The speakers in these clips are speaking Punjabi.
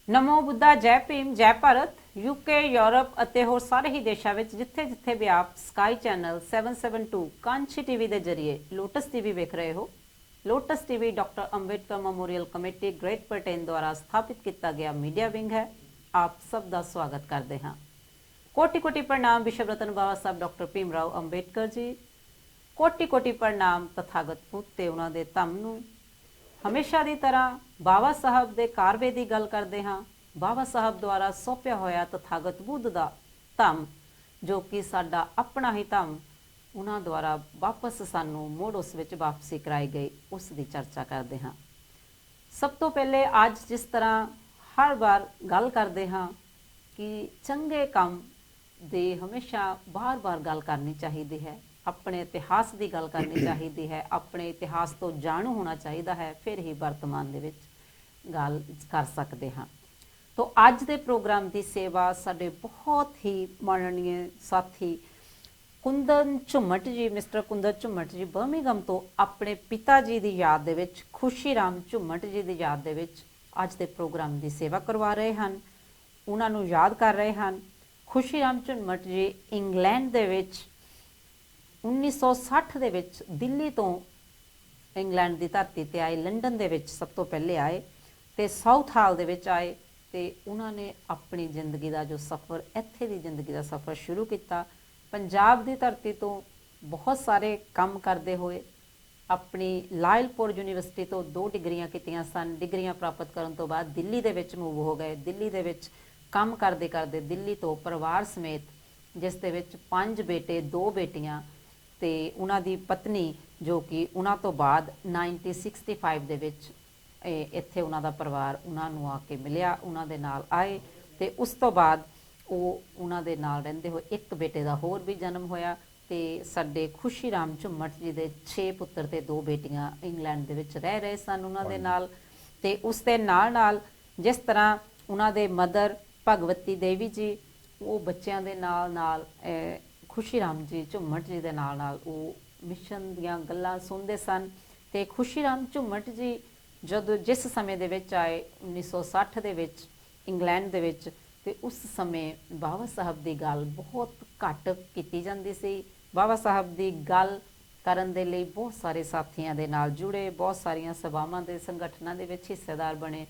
ਨਮੋ ਬੁੱਧਾ, ਜੈ ਭੀਮ, ਜੈ ਭਾਰਤ। यूके यूरोप ਅਤੇ ਹੋਰ ਸਾਰੇ ਹੀ ਦੇਸ਼ਾਂ ਵਿੱਚ ਜਿੱਥੇ-ਜਿੱਥੇ ਵੀ ਆਪ ਸਕਾਈ ਚੈਨਲ 772 ਕਾਂਚੀ ਟੀਵੀ ਦੇ ਜ਼ਰੀਏ ਲੋਟਸ ਟੀਵੀ ਵੇਖ ਰਹੇ ਹੋ। Lotus TV doctor Ambedkar memorial committee great Britain ਦੁਆਰਾ ਸਥਾਪਿਤ ਕੀਤਾ ਗਿਆ ਮੀਡੀਆ ਵਿੰਗ ਹੈ। ਆਪ ਸਭ ਦਾ ਸਵਾਗਤ ਕਰਦੇ ਹਾਂ। कोटि-कोटि प्रणाम विश्व रत्न बाबा साहब डॉक्टर भीमराव अंबेडकर जी। कोटि-कोटि प्रणाम तथागत बुद्ध ते उन्हां दे धम्म नूं। हमेशा दी तरह बाबा साहब दे कारवे दी गल करदे हां। बाबा साहब द्वारा सौंपिया होया तथागत बुद्ध दा धम्म जो कि साडा अपना ही धम्म उन्हां द्वारा वापस सानूं मुड़ उस विच वापसी कराई गई, उस दी चर्चा करदे हां। सब तो पहले अज जिस तरह हर बार गल करदे हां कि चंगे काम दे हमेशा बार बार गल करनी चाहिए है, अपने इतिहास की गल करनी चाहिए है, अपने इतिहास तो जाणू होना चाहिए है, फिर ही वर्तमान दे विच गल कर सकते हाँ। तो अज के प्रोग्राम की सेवा साडे बहुत ही माननीय साथी कुंदन झुम्मट जी, मिस्टर कुंदन झुम्मट जी बर्मिंघम तो अपने पिता जी की याद दे विच खुशी राम झुम्मट जी की याद दे विच अज के प्रोग्राम की सेवा करवा रहे हैं, उन्होंने याद कर रहे हैं। खुशी राम झुम्मट जी इंग्लैंड दे विच 1960 दे विच दिल्ली तो इंग्लैंड की धरती ते आए, लंडन दे विच सब तो पहले आए ते साउथ हाल दे विच आए ते उन्होंने अपनी जिंदगी का जो सफ़र इत्थे दी जिंदगी का सफ़र शुरू किया। पंजाब की धरती तो बहुत सारे काम करते हुए अपनी लायलपुर यूनीवर्सिटी तो 2 डिग्रियां कीतियां सन। डिग्रियां प्राप्त करने तो बाद दिल्ली दे विच मूव हो गए। दिल्ली दे विच काम करते करते दिल्ली तो परिवार समेत जिस दे विच 5 बेटे 2 बेटियां ते उन्हां दी पत्नी जो कि उन्हां तो बाद 1965 दे विच इत्थे उन्हां दा परिवार उन्हां नूं आके मिलिया, उन्हां दे नाल आए ते उस तो बाद ਉਹ ਉਹਨਾਂ ਦੇ ਨਾਲ ਰਹਿੰਦੇ ਹੋਏ ਇੱਕ ਬੇਟੇ ਦਾ ਹੋਰ ਵੀ ਜਨਮ ਹੋਇਆ ਤੇ ਸਾਡੇ ਖੁਸ਼ੀ ਰਾਮ ਝੁੰਮਟ ਜੀ ਦੇ 6 ਪੁੱਤਰ ਤੇ 2 ਬੇਟੀਆਂ ਇੰਗਲੈਂਡ ਦੇ ਵਿੱਚ ਰਹਿ ਰਹੇ ਸਨ ਉਹਨਾਂ ਦੇ ਨਾਲ। ਤੇ ਉਸ ਦੇ ਨਾਲ ਜਿਸ ਤਰ੍ਹਾਂ ਉਹਨਾਂ ਦੇ ਮਦਰ ਭਗਵਤੀ ਦੇਵੀ ਜੀ ਉਹ ਬੱਚਿਆਂ ਦੇ ਨਾਲ ਖੁਸ਼ੀ ਰਾਮ ਜੀ ਝੁੰਮਟ ਜੀ ਦੇ ਨਾਲ ਉਹ ਮਿਸ਼ਨ ਦੀਆਂ ਗੱਲਾਂ ਸੁਣਦੇ ਸਨ। ਤੇ ਖੁਸ਼ੀ ਰਾਮ ਝੁੰਮਟ ਜੀ ਜਦੋਂ ਜਿਸ ਸਮੇਂ ਦੇ ਵਿੱਚ ਆਏ 1960 ਦੇ ਵਿੱਚ ਇੰਗਲੈਂਡ ਦੇ ਵਿੱਚ ਤੇ उस समय बाबा साहब की गल बहुत घट की जाती सी। बाबा साहब की गल करन दे लई बहुत सारे साथियों के नाल जुड़े, बहुत सारिया सभावां दे संगठनां दे विच हिस्सेदार बने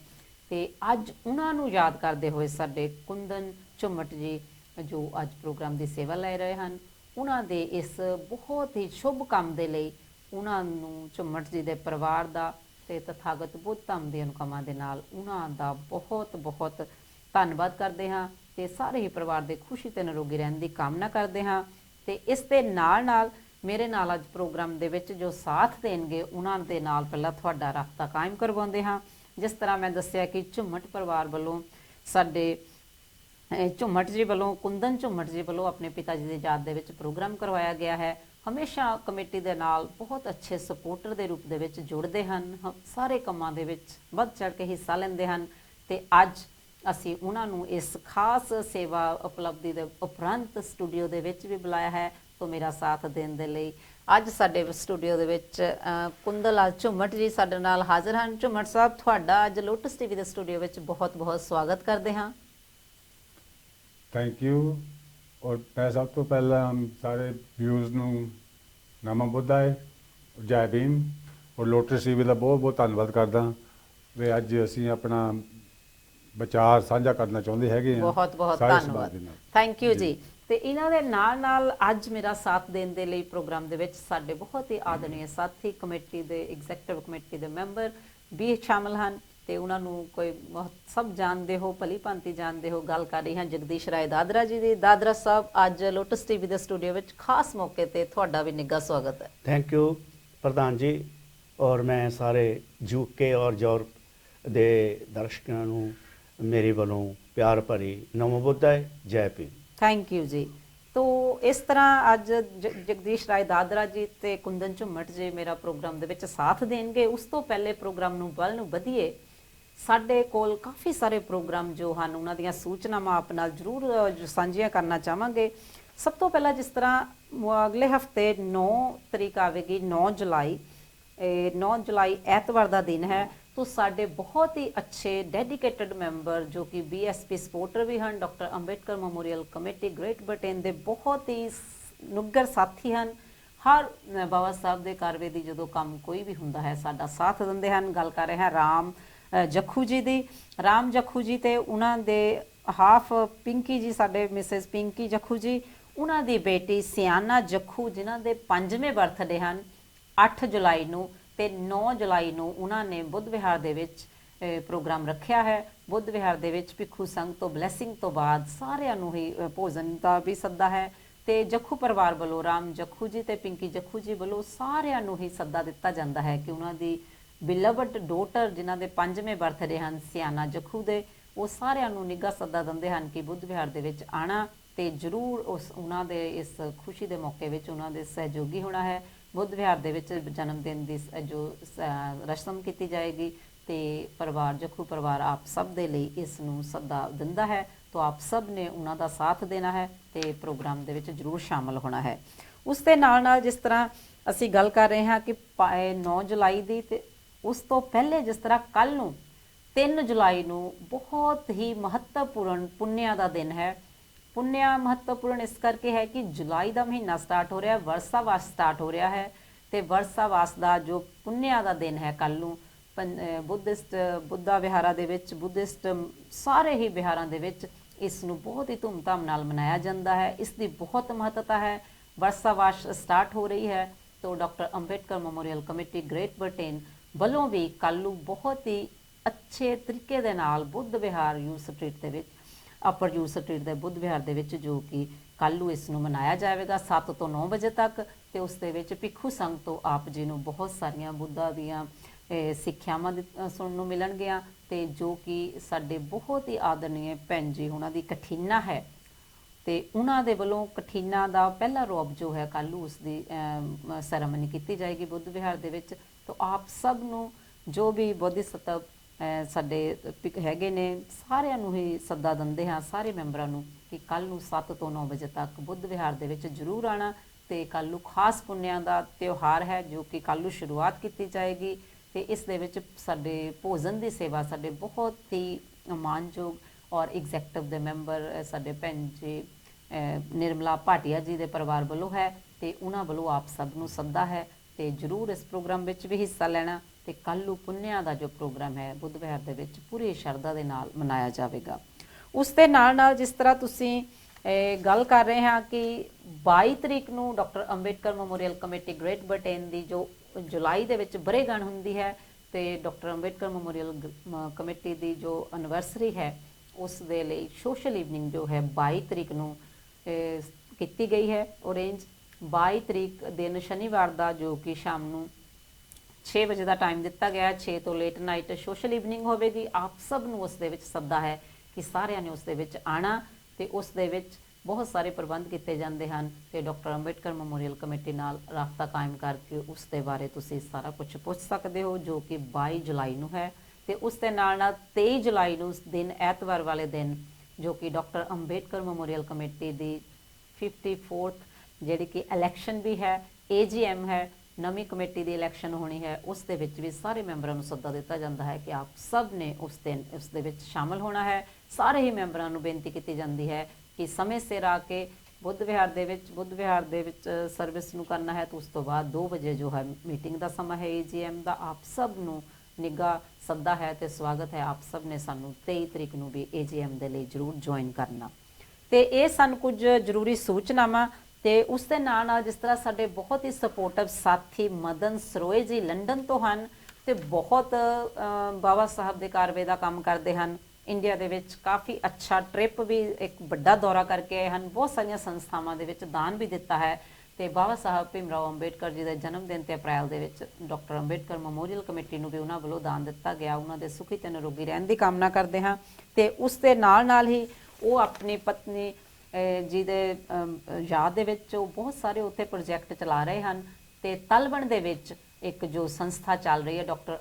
ते अज उन्हां नूं याद करते हुए साडे कुंदन झुम्मट जी जो अज प्रोग्राम की सेवा लै रहे हैं, उन्हां दे इस बहुत ही शुभ काम दे लई उन्हां नूं झुम्मट जी दे परिवार दा ते तथागत बुद्ध धम्म दी अनुकंपा दे नाल उन्हां दा बहुत बहुत ਧੰਨਵਾਦ ਕਰਦੇ ਹਾਂ ਤੇ ਸਾਰੇ ਹੀ ਪਰਿਵਾਰ ਦੇ ਖੁਸ਼ੀ ਤੇ ਨਿਰੋਗੀ ਰਹਿਣ ਦੀ ਕਾਮਨਾ ਕਰਦੇ ਹਾਂ। ਤੇ ਇਸ ਦੇ ਨਾਲ ਮੇਰੇ ਨਾਲ ਅੱਜ ਪ੍ਰੋਗਰਾਮ ਦੇ ਵਿੱਚ ਜੋ ਸਾਥ ਦੇਣਗੇ ਉਹਨਾਂ ਦੇ ਨਾਲ ਪਹਿਲਾਂ ਤੁਹਾਡਾ ਰਾਬਤਾ ਕਾਇਮ ਕਰਵਾਉਂਦੇ ਹਾਂ। ਜਿਸ ਤਰ੍ਹਾਂ ਮੈਂ ਦੱਸਿਆ ਕਿ ਝੁੰਮਟ ਪਰਿਵਾਰ ਵੱਲੋਂ ਸਾਡੇ ਝੁੰਮਟ ਜੀ ਵੱਲੋਂ ਕੁੰਦਨ ਝੁੰਮਟ ਜੀ ਵੱਲੋਂ ਆਪਣੇ ਪਿਤਾ ਜੀ ਦੀ ਯਾਦ ਦੇ ਵਿੱਚ ਪ੍ਰੋਗਰਾਮ ਕਰਵਾਇਆ ਗਿਆ ਹੈ। ਹਮੇਸ਼ਾ ਕਮੇਟੀ ਦੇ ਨਾਲ ਬਹੁਤ ਅੱਛੇ ਸਪੋਰਟਰ ਦੇ ਰੂਪ ਦੇ ਵਿੱਚ ਜੁੜਦੇ ਹਨ, ਸਾਰੇ ਕੰਮਾਂ ਦੇ ਵਿੱਚ ਵੱਧ ਚੜ੍ਹ ਕੇ ਹਿੱਸਾ ਲੈਂਦੇ ਹਨ ਤੇ ਅੱਜ ਅਸੀਂ ਉਹਨਾਂ ਨੂੰ ਇਸ ਖਾਸ ਸੇਵਾ ਉਪਲਬਧੀ ਦੇ ਉਪਰੰਤ ਸਟੂਡੀਓ ਦੇ ਵਿੱਚ ਵੀ ਬੁਲਾਇਆ ਹੈ। ਤੋਂ ਮੇਰਾ ਸਾਥ ਦੇਣ ਦੇ ਲਈ ਅੱਜ ਸਾਡੇ ਸਟੂਡੀਓ ਦੇ ਵਿੱਚ ਕੁੰਦਨ ਝੁੰਮਟ ਜੀ ਸਾਡੇ ਨਾਲ ਹਾਜ਼ਰ ਹਨ। ਝੁੰਮਟ ਸਾਹਿਬ ਤੁਹਾਡਾ ਅੱਜ ਲੋਟਸ ਟੀਵੀ ਦੇ ਸਟੂਡੀਓ ਵਿੱਚ ਬਹੁਤ ਬਹੁਤ ਸਵਾਗਤ ਕਰਦੇ ਹਾਂ। Thank you. ਔਰ ਮੈਂ ਸਭ ਤੋਂ ਪਹਿਲਾਂ ਸਾਰੇ ਵਿਊਜ਼ ਨੂੰ ਨਮੋ ਬੁੱਧਾਏ, ਜੈ ਭੀਮ ਔਰ ਲੋਟਸ ਟੀਵੀ ਦਾ ਬਹੁਤ ਬਹੁਤ ਧੰਨਵਾਦ ਕਰਦਾ ਵੀ ਅੱਜ ਅਸੀਂ ਆਪਣਾ ਵਿਚਾਰ ਸਾਂਝਾ ਕਰਨਾ ਚਾਹੁੰਦੇ ਹੈਗੇ ਆ। ਬਹੁਤ ਬਹੁਤ ਧੰਨਵਾਦ, ਥੈਂਕ ਯੂ ਜੀ। ਤੇ ਇਹਨਾਂ ਦੇ ਨਾਲ ਅੱਜ ਮੇਰਾ ਸਾਥ ਦੇਣ ਦੇ ਲਈ ਪ੍ਰੋਗਰਾਮ ਦੇ ਵਿੱਚ ਸਾਡੇ ਬਹੁਤ ਹੀ ਆਦਰਣੀय ਸਾਥੀ ਕਮੇਟੀ ਦੇ ਐਗਜ਼ੈਕਟਿਵ ਕਮੇਟੀ ਦੇ ਮੈਂਬਰ ਵੀ ਸ਼ਾਮਲ ਹਨ ਤੇ ਉਹਨਾਂ ਨੂੰ ਕੋਈ ਸਭ ਜਾਣਦੇ ਹੋ, ਭਲੀ ਭਾਂਤੀ ਜਾਣਦੇ ਹੋ। ਗੱਲ ਕਰ ਰਹੀ ਹਾਂ ਜਗਦੀਸ਼ ਰਾਏ ਦਾਦਰਾ ਜੀ ਦੀ। ਦਾਦਰਾ ਸਾਹਿਬ ਅੱਜ ਲੋਟਸ ਟੀਵੀ ਦੇ ਸਟੂਡੀਓ ਵਿੱਚ ਖਾਸ ਮੌਕੇ ਤੇ ਤੁਹਾਡਾ ਵੀ ਨਿੱਘਾ ਸਵਾਗਤ ਹੈ। ਥੈਂਕ ਯੂ ਪ੍ਰਧਾਨ ਜੀ। ਔਰ ਮੈਂ ਸਾਰੇ ਯੂਕੇ ਔਰ ਯੂਰਪ ਦੇ ਦਰਸ਼ਕਾਂ ਨੂੰ मेरे वालों प्यार भरी नमो बुद्धाय, जय भीम। थैंक यू जी। तो इस तरह अज जगदीश राय दादरा जी ते कुंदन झुम्मट जी मेरा प्रोग्राम दे विच साथ देंगे। उस तो पहले प्रोग्राम नूं वल नूं वधिए साडे कोल काफ़ी सारे प्रोग्राम जो हैं उन्हां दियां सूचनावां आप नाल जरूर साझियां करना चाहांगे। सब तो पहला जिस तरह अगले हफ्ते 9 तरीक आवेगी 9 जुलाई 9 जुलाई ऐतवार का दिन है। तो साडे बहुत ही अच्छे डेडिकेटेड मैंबर जो कि BSP सपोर्टर भी हैं, doctor Ambedkar memorial committee Great Britain के बहुत ही ਨਿੱਘਰ ਸਾਥੀ ਹਨ। ਹਰ ਬਾਬਾ ਸਾਹਿਬ ਦੇ ਕਾਰਵੇ ਦੀ ਜਦੋਂ ਕੰਮ ਕੋਈ ਵੀ ਹੁੰਦਾ ਹੈ ਸਾਡਾ ਸਾਥ ਦਿੰਦੇ ਹਨ। ਗੱਲ ਕਰ ਰਹੇ ਹਾਂ ਰਾਮ ਜੱਖੂ ਜੀ ਦੀ। ਰਾਮ ਜੱਖੂ ਜੀ ਤੇ ਉਹਨਾਂ ਦੇ ਹਾਫ ਪਿੰਕੀ ਜੀ, ਸਾਡੇ ਮਿਸਿਸ ਪਿੰਕੀ ਜੱਖੂ ਜੀ, ਉਹਨਾਂ ਦੀ ਬੇਟੀ ਸਿਆਨਾ ਜੱਖੂ ਜਿਨ੍ਹਾਂ ਦੇ 5ਵੇਂ ਬਰਥਡੇ ਹਨ 8 ਜੁਲਾਈ ਨੂੰ ਤੇ 9 ਜੁਲਾਈ ਨੂੰ ਉਹਨਾਂ ਨੇ ਬੁੱਧ ਵਿਹਾਰ ਦੇ ਵਿੱਚ ਪ੍ਰੋਗਰਾਮ ਰੱਖਿਆ ਹੈ। ਬੁੱਧ ਵਿਹਾਰ ਦੇ ਵਿੱਚ ਭਿੱਖੂ ਸੰਘ ਤੋਂ ਬਲੈਸਿੰਗ ਤੋਂ ਬਾਅਦ ਸਾਰਿਆਂ ਨੂੰ ਹੀ ਭੋਜਨ ਦਾ ਵੀ ਸੱਦਾ ਹੈ ਤੇ ਜੱਖੂ ਪਰਿਵਾਰ ਵੱਲੋਂ ਰਾਮ ਜੱਖੂ ਜੀ ਤੇ ਪਿੰਕੀ ਜੱਖੂ ਜੀ ਵੱਲੋਂ ਸਾਰਿਆਂ ਨੂੰ ਹੀ ਸੱਦਾ ਦਿੱਤਾ ਜਾਂਦਾ ਹੈ ਕਿ ਉਹਨਾਂ ਦੀ ਬਿਲਵਡ ਡੋਟਰ ਜਿਨ੍ਹਾਂ ਦੇ 5ਵੇਂ ਬਰਥਡੇ ਹਨ ਸਿਆਨਾ ਜੱਖੂ ਦੇ, ਉਹ ਸਾਰਿਆਂ ਨੂੰ ਨਿੱਘਾ ਸੱਦਾ ਦਿੰਦੇ ਹਨ ਕਿ ਬੁੱਧ ਵਿਹਾਰ ਦੇ ਵਿੱਚ ਆਣਾ ਤੇ ਜ਼ਰੂਰ ਉਹਨਾਂ ਦੇ ਇਸ ਖੁਸ਼ੀ ਦੇ ਮੌਕੇ ਵਿੱਚ ਉਹਨਾਂ ਦੇ ਸਹਿਯੋਗੀ ਹੋਣਾ ਹੈ। ਬੁੱਧ ਵਿਹਾਰ ਦੇ ਵਿੱਚ ਜਨਮ ਦਿਨ ਦੀ ਜੋ ਰਸਮ ਕੀਤੀ ਜਾਏਗੀ ਤੇ ਪਰਿਵਾਰ ਜੱਖੂ ਪਰਿਵਾਰ ਆਪ ਸਭ ਦੇ ਲਈ ਇਸ ਨੂੰ ਸੱਦਾ ਦਿੰਦਾ ਹੈ। तो आप सब ने उन्हों का साथ देना है तो प्रोग्राम के जरूर शामिल होना है। उस दे नाल जिस तरह असी गल कर रहे हैं कि 9 जुलाई की, तो उस तो पहले जिस तरह कल नूं 3 जुलाई नूं बहुत ही महत्वपूर्ण पुन्निया का दिन है। पुन्निया महत्वपूर्ण इस करके है कि जुलाई का महीना स्टार्ट हो रहा है, वर्षावास स्टार्ट हो रहा है तो वर्षावास का जो पुन्निया का दिन है कल नूं बुद्धिस्ट बुद्धा विहारा दे विच बुद्धिस्ट सारे ही विहारां दे विच इसनूं बहुत ही धूमधाम नाल मनाया जाता है। इसकी बहुत महत्ता है। वर्षावास स्टार्ट हो रही है तो doctor Ambedkar memorial committee Great Britain वालों भी कल बहुत ही अच्छे तरीके दे नाल बुद्ध विहार यू स्ट्रीट दे विच अपर यू स्ट्रीट के बुद्ध विहार दे विच जो कि कल इसनूं मनाया जाएगा 7 तो 9 बजे तक। तो उस दे विच भिक्खू संघ तो आप जी नूं बहुत सारिया बुद्धा दियां सिक्ख्यावां सुनने नूं मिलणगियां ते जो कि साडे बहुत ही आदरणीय भैन जी उन्हां दी कठीना है तो उन्हां दे वल्लों कठीना दा पहला रोप जो है कल उसकी सैरामनी की जाएगी बुद्ध विहार दे विच। तो आप सब नूं जो भी बोधिसत्व साडे हैगे ने सारिआं नूं ही सद्दा दिंदे हां सारे मैंबरां नूं कि कल नूं 7 तो 9 बजे तक बुद्ध विहार दे विच जरूर आना। तो कल नूं खास पुन्निया दा त्यौहार है जो कि कल नूं शुरुआत की जाएगी। तो इस दे विच साडे भोजन की सेवा साडे बहुत ही मानयोग और एग्जैक्टिव दे मैंबर साडे भैन जी निर्मला भाटिया जी के परिवार वालों है तो उन्होंने वालों आप सब नूं सद्दा है तो जरूर इस प्रोग्राम में भी हिस्सा लेना। तो कल पुन्निया का जो प्रोग्राम है बुद्ध विहार दे विच पूरी शरधा के नाल मनाया जाएगा। उस दे नाल जिस तरह तुसीं गल कर रहे हैं कि 22 तरीक नूं doctor Ambedkar memorial committee Great Britain की जो जुलाई दे विच बरेगन हुंदी है तो डॉक्टर अंबेडकर मैमोरीअल कमेटी की जो एनिवर्सरी है उस दे लई सोशल इवनिंग जो है 22 तरीक नूं की गई है अरेंज। 22 तरीक दिन शनिवार का जो कि शाम नूं 6 बजे का टाइम दिता गया है। 6 तो लेट नाइट सोशल इवनिंग होगी। आप सब नूं उस दे विच सद्दा है कि सारिਆਂ ने उस दे विच आना तो उस दे विच बहुत सारे प्रबंध किए जाते हैं। तो डॉक्टर अंबेडकर मैमोरीअल कमेटी नाल राबता कायम करके उस दे बारे तुसीं सारा कुछ पूछ सकते हो जो कि 22 जुलाई नूं है। तो उस दे नाल 23 जुलाई नूं उस दिन ऐतवार वाले दिन जो कि डॉक्टर अंबेडकर मैमोरीअल कमेटी की 54th जिहड़ी कि इलैक्शन भी है AGM है नवी कमेटी की इलैक्शन होनी है उस दे विच भी सारे मैंबरां नूं सद्दा दिता जाता है कि आप सब ने उस दिन उस दे विच शामिल होना है। सारे ही मैंबरां नूं बेनती की जाती है कि समय सिर आके बुद्ध विहार दे विच सर्विस नूं करना है। तो उस तो बाद 2 बजे जो है मीटिंग का समा है AGM का। आप सब नूं निगा सद्दा है तो स्वागत है। आप सब ने सानूं 23 तरीक नूं भी AGM दे लई जरूर ज्वाइन करना। तो ये सन कुछ जरूरी सूचनावां। तो उस दे नाल जिस तरह साडे बहुत ही सपोर्टिव साथी मदन सरोए जी लंडन तो हैं तो बहुत बाबा साहब के कारवे का काम करते हैं। इंडिया दे विच काफ़ी अच्छा ट्रिप भी एक बड़ा दौरा करके आए हैं। बहुत सारिया संस्थावां दे विच दान भी दिता है। तो बाबा साहब भीमराव अंबेडकर जी के जन्मदिन ते अप्रैल दे विच डॉक्टर अंबेडकर मैमोरीअल कमेटी नूं भी उन्हां वल्लों दान दिता गया। उन्हां दे सुखी ते निरोगी रहण दी कामना करते हैं। तो उस दे नाल ही वो अपनी पत्नी जी दे याद दे विच बहुत सारे उत्थे प्रोजैक्ट चला रहे हैं। तो तलवण दे विच एक जो संस्था चल रही है doctor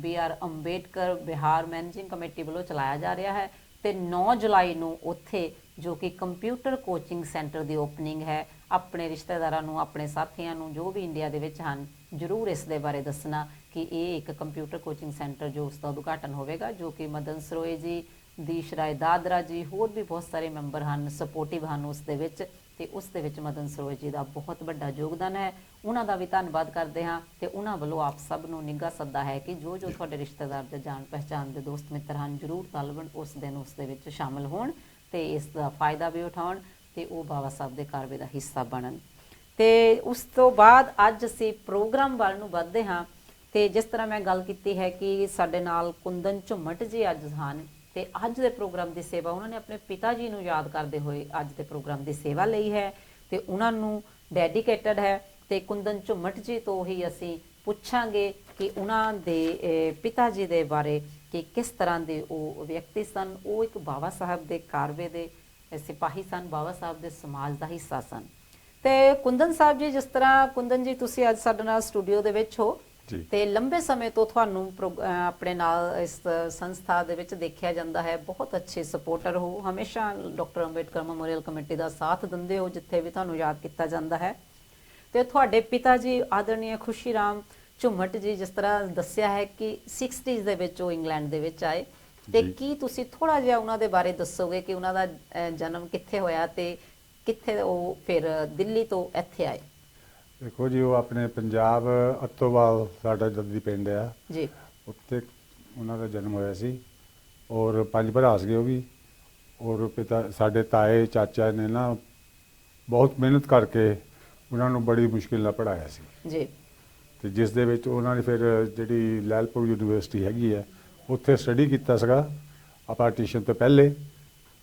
BR Ambedkar Bihar managing committee वालों चलाया जा रहा है। तो 9 जुलाई नूं उत्थे जो कि कंप्यूटर कोचिंग सेंटर की ओपनिंग है। अपने रिश्तेदारां नूं अपने साथियां नूं जो भी इंडिया दे विच हन जरूर इस दे बारे दसना ਕਿ ਇਹ ਇੱਕ ਕੰਪਿਊਟਰ ਕੋਚਿੰਗ ਸੈਂਟਰ ਜੋ ਉਸ ਦਾ ਉਦਘਾਟਨ ਹੋਵੇਗਾ, ਜੋ ਕਿ ਮਦਨ ਸਰੋਏ ਜੀ, ਦੀਸ਼ ਰਾਏ ਦਾਦਰਾ ਜੀ, ਹੋਰ ਵੀ ਬਹੁਤ ਸਾਰੇ ਮੈਂਬਰ ਹਨ, ਸਪੋਰਟਿਵ ਹਨ ਉਸ ਦੇ ਵਿੱਚ, ਤੇ ਉਸ ਦੇ ਵਿੱਚ ਮਦਨ ਸਰੋਏ ਜੀ ਦਾ ਬਹੁਤ ਵੱਡਾ ਯੋਗਦਾਨ ਹੈ। ਉਹਨਾਂ ਦਾ ਵੀ ਧੰਨਵਾਦ ਕਰਦੇ ਹਾਂ ਤੇ ਉਹਨਾਂ ਵੱਲੋਂ ਆਪ ਸਭ ਨੂੰ ਨਿੱਘਾ ਸੱਦਾ ਹੈ ਕਿ ਜੋ ਤੁਹਾਡੇ ਰਿਸ਼ਤੇਦਾਰ ਦੇ ਜਾਣ ਪਹਿਚਾਣ ਦੇ ਦੋਸਤ ਮਿੱਤਰ ਹਨ, ਜ਼ਰੂਰ ਤਾਲਬਨ ਉਸ ਦਿਨ ਉਸ ਦੇ ਵਿੱਚ ਸ਼ਾਮਲ ਹੋਣ ਤੇ ਇਸ ਦਾ ਫਾਇਦਾ ਵੀ ਉਠਾਉਣ ਤੇ ਉਹ ਬਾਬਾ ਸਾਹਿਬ ਦੇ ਕਾਰਵੇ ਦਾ ਹਿੱਸਾ ਬਣਨ। ਤੇ ਉਸ ਤੋਂ ਬਾਅਦ ਅੱਜ ਅਸੀਂ ਪ੍ਰੋਗਰਾਮ ਵੱਲ ਨੂੰ ਵੱਧਦੇ ਹਾਂ। ਤੇ ਜਿਸ ਤਰ੍ਹਾਂ ਮੈਂ ਗੱਲ ਕੀਤੀ ਹੈ ਕਿ ਸਾਡੇ ਨਾਲ ਕੁੰਦਨ ਝੁੰਮਟ ਜੀ ਅੱਜ ਹਨ ਤੇ ਅੱਜ ਦੇ ਪ੍ਰੋਗਰਾਮ ਦੀ ਸੇਵਾ ਉਹਨਾਂ ਨੇ ਆਪਣੇ ਪਿਤਾ ਜੀ ਨੂੰ ਯਾਦ ਕਰਦੇ ਹੋਏ ਅੱਜ ਦੇ ਪ੍ਰੋਗਰਾਮ ਦੀ ਸੇਵਾ ਲਈ ਹੈ ਤੇ ਉਹਨਾਂ ਨੂੰ ਡੈਡੀਕੇਟਡ ਹੈ। ਤੇ ਕੁੰਦਨ ਝੁੰਮਟ ਜੀ ਤੋਂ ਹੀ ਅਸੀਂ ਪੁੱਛਾਂਗੇ ਕਿ ਉਹਨਾਂ ਦੇ ਪਿਤਾ ਜੀ ਦੇ ਬਾਰੇ ਕਿ ਕਿਸ ਤਰ੍ਹਾਂ ਦੇ ਉਹ ਵਿਅਕਤੀ ਸਨ। ਉਹ ਇੱਕ ਬਾਬਾ ਸਾਹਿਬ ਦੇ ਕਾਰਵੇ ਦੇ ਸਿਪਾਹੀ ਸਨ, ਬਾਬਾ ਸਾਹਿਬ ਦੇ ਸਮਾਜ ਦਾ ਹਿੱਸਾ ਸਨ। ਤੇ ਕੁੰਦਨ ਸਾਹਿਬ ਜੀ, ਜਿਸ ਤਰ੍ਹਾਂ ਕੁੰਦਨ ਜੀ ਤੁਸੀਂ ਅੱਜ ਸਾਡੇ ਨਾਲ ਸਟੂਡੀਓ ਦੇ ਵਿੱਚ ਹੋ ਤੇ ਲੰਬੇ ਸਮੇਂ ਤੋਂ ਤੁਹਾਨੂੰ ਆਪਣੇ ਨਾਲ ਇਸ ਸੰਸਥਾ ਦੇ ਵਿੱਚ ਦੇਖਿਆ ਜਾਂਦਾ ਹੈ, ਬਹੁਤ ਅੱਛੇ ਸਪੋਰਟਰ ਹੋ, ਹਮੇਸ਼ਾ ਡਾਕਟਰ ਅੰਬੇਡਕਰ ਮੈਮੋਰੀਅਲ ਕਮੇਟੀ ਦਾ ਸਾਥ ਦਿੰਦੇ ਹੋ ਜਿੱਥੇ ਵੀ ਤੁਹਾਨੂੰ ਯਾਦ ਕੀਤਾ ਜਾਂਦਾ ਹੈ। ਤੇ ਤੁਹਾਡੇ ਪਿਤਾ ਜੀ ਆਦਰਨੀय ਖੁਸ਼ੀ ਰਾਮ ਝੁੰਮਟ ਜੀ, ਜਿਸ ਤਰ੍ਹਾਂ ਦੱਸਿਆ ਹੈ ਕਿ 60s ਦੇ ਵਿੱਚ ਉਹ ਇੰਗਲੈਂਡ ਦੇ ਵਿੱਚ ਆਏ, ਤੇ ਕੀ ਤੁਸੀਂ ਥੋੜਾ ਜਿਹਾ ਉਹਨਾਂ ਦੇ ਬਾਰੇ ਦੱਸੋਗੇ ਕਿ ਉਹਨਾਂ ਦਾ ਜਨਮ ਕਿੱਥੇ ਹੋਇਆ ਤੇ ਕਿੱਥੇ ਉਹ ਫਿਰ ਦਿੱਲੀ ਤੋਂ ਇੱਥੇ ਆਏ? ਦੇਖੋ ਜੀ, ਉਹ ਆਪਣੇ ਪੰਜਾਬ ਅੱਤੋਵਾਲ ਸਾਡਾ ਜੱਦੀ ਪਿੰਡ ਆ ਜੀ, ਉੱਥੇ ਉਹਨਾਂ ਦਾ ਜਨਮ ਹੋਇਆ ਸੀ ਔਰ 5 ਭਰਾ ਸੀਗੇ ਉਹ ਵੀ। ਔਰ ਪਿਤਾ ਸਾਡੇ ਤਾਏ ਚਾਚਾ ਨੇ ਨਾ ਬਹੁਤ ਮਿਹਨਤ ਕਰਕੇ ਉਹਨਾਂ ਨੂੰ ਬੜੀ ਮੁਸ਼ਕਿਲ ਨਾਲ ਪੜ੍ਹਾਇਆ ਸੀ ਜੀ, ਤੇ ਜਿਸ ਦੇ ਵਿੱਚ ਉਹਨਾਂ ਨੇ ਫਿਰ ਜਿਹੜੀ ਲੈਲਪੁਰ ਯੂਨੀਵਰਸਿਟੀ ਹੈਗੀ ਹੈ ਉੱਥੇ ਸਟੱਡੀ ਕੀਤਾ ਸੀਗਾ ਪਾਰਟੀਸ਼ਨ ਤੋਂ ਪਹਿਲੇ।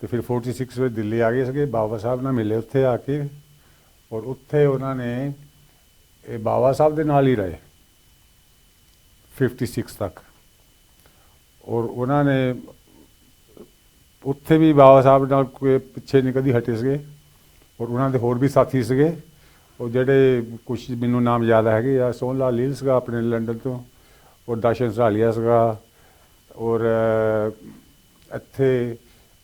ਤੇ ਫਿਰ 46 ਵਿੱਚ ਦਿੱਲੀ ਆ ਗਏ ਸੀਗੇ, ਬਾਬਾ ਸਾਹਿਬ ਨਾਲ ਮਿਲੇ ਉੱਥੇ ਆ ਕੇ ਔਰ ਉੱਥੇ ਉਹਨਾਂ ਨੇ ਇਹ ਬਾਬਾ ਸਾਹਿਬ ਦੇ ਨਾਲ ਹੀ ਰਹੇ 56 ਤੱਕ। ਔਰ ਉਹਨਾਂ ਨੇ ਉੱਥੇ ਵੀ ਬਾਬਾ ਸਾਹਿਬ ਨਾਲ ਕੋਈ ਪਿੱਛੇ ਨਹੀਂ ਕਦੀ ਹਟੇ ਸੀਗੇ। ਔਰ ਉਹਨਾਂ ਦੇ ਹੋਰ ਵੀ ਸਾਥੀ ਸੀਗੇ, ਉਹ ਜਿਹੜੇ ਕੁਛ ਮੈਨੂੰ ਨਾਮ ਯਾਦ ਹੈਗੇ ਆ, ਸੋਹਣ ਲਾਲ ਲੀਲ ਸੀਗਾ ਆਪਣੇ ਲੰਡਨ ਤੋਂ, ਔਰ ਦਰਸ਼ਨ ਸਰਾਲੀਆ ਸੀਗਾ, ਔਰ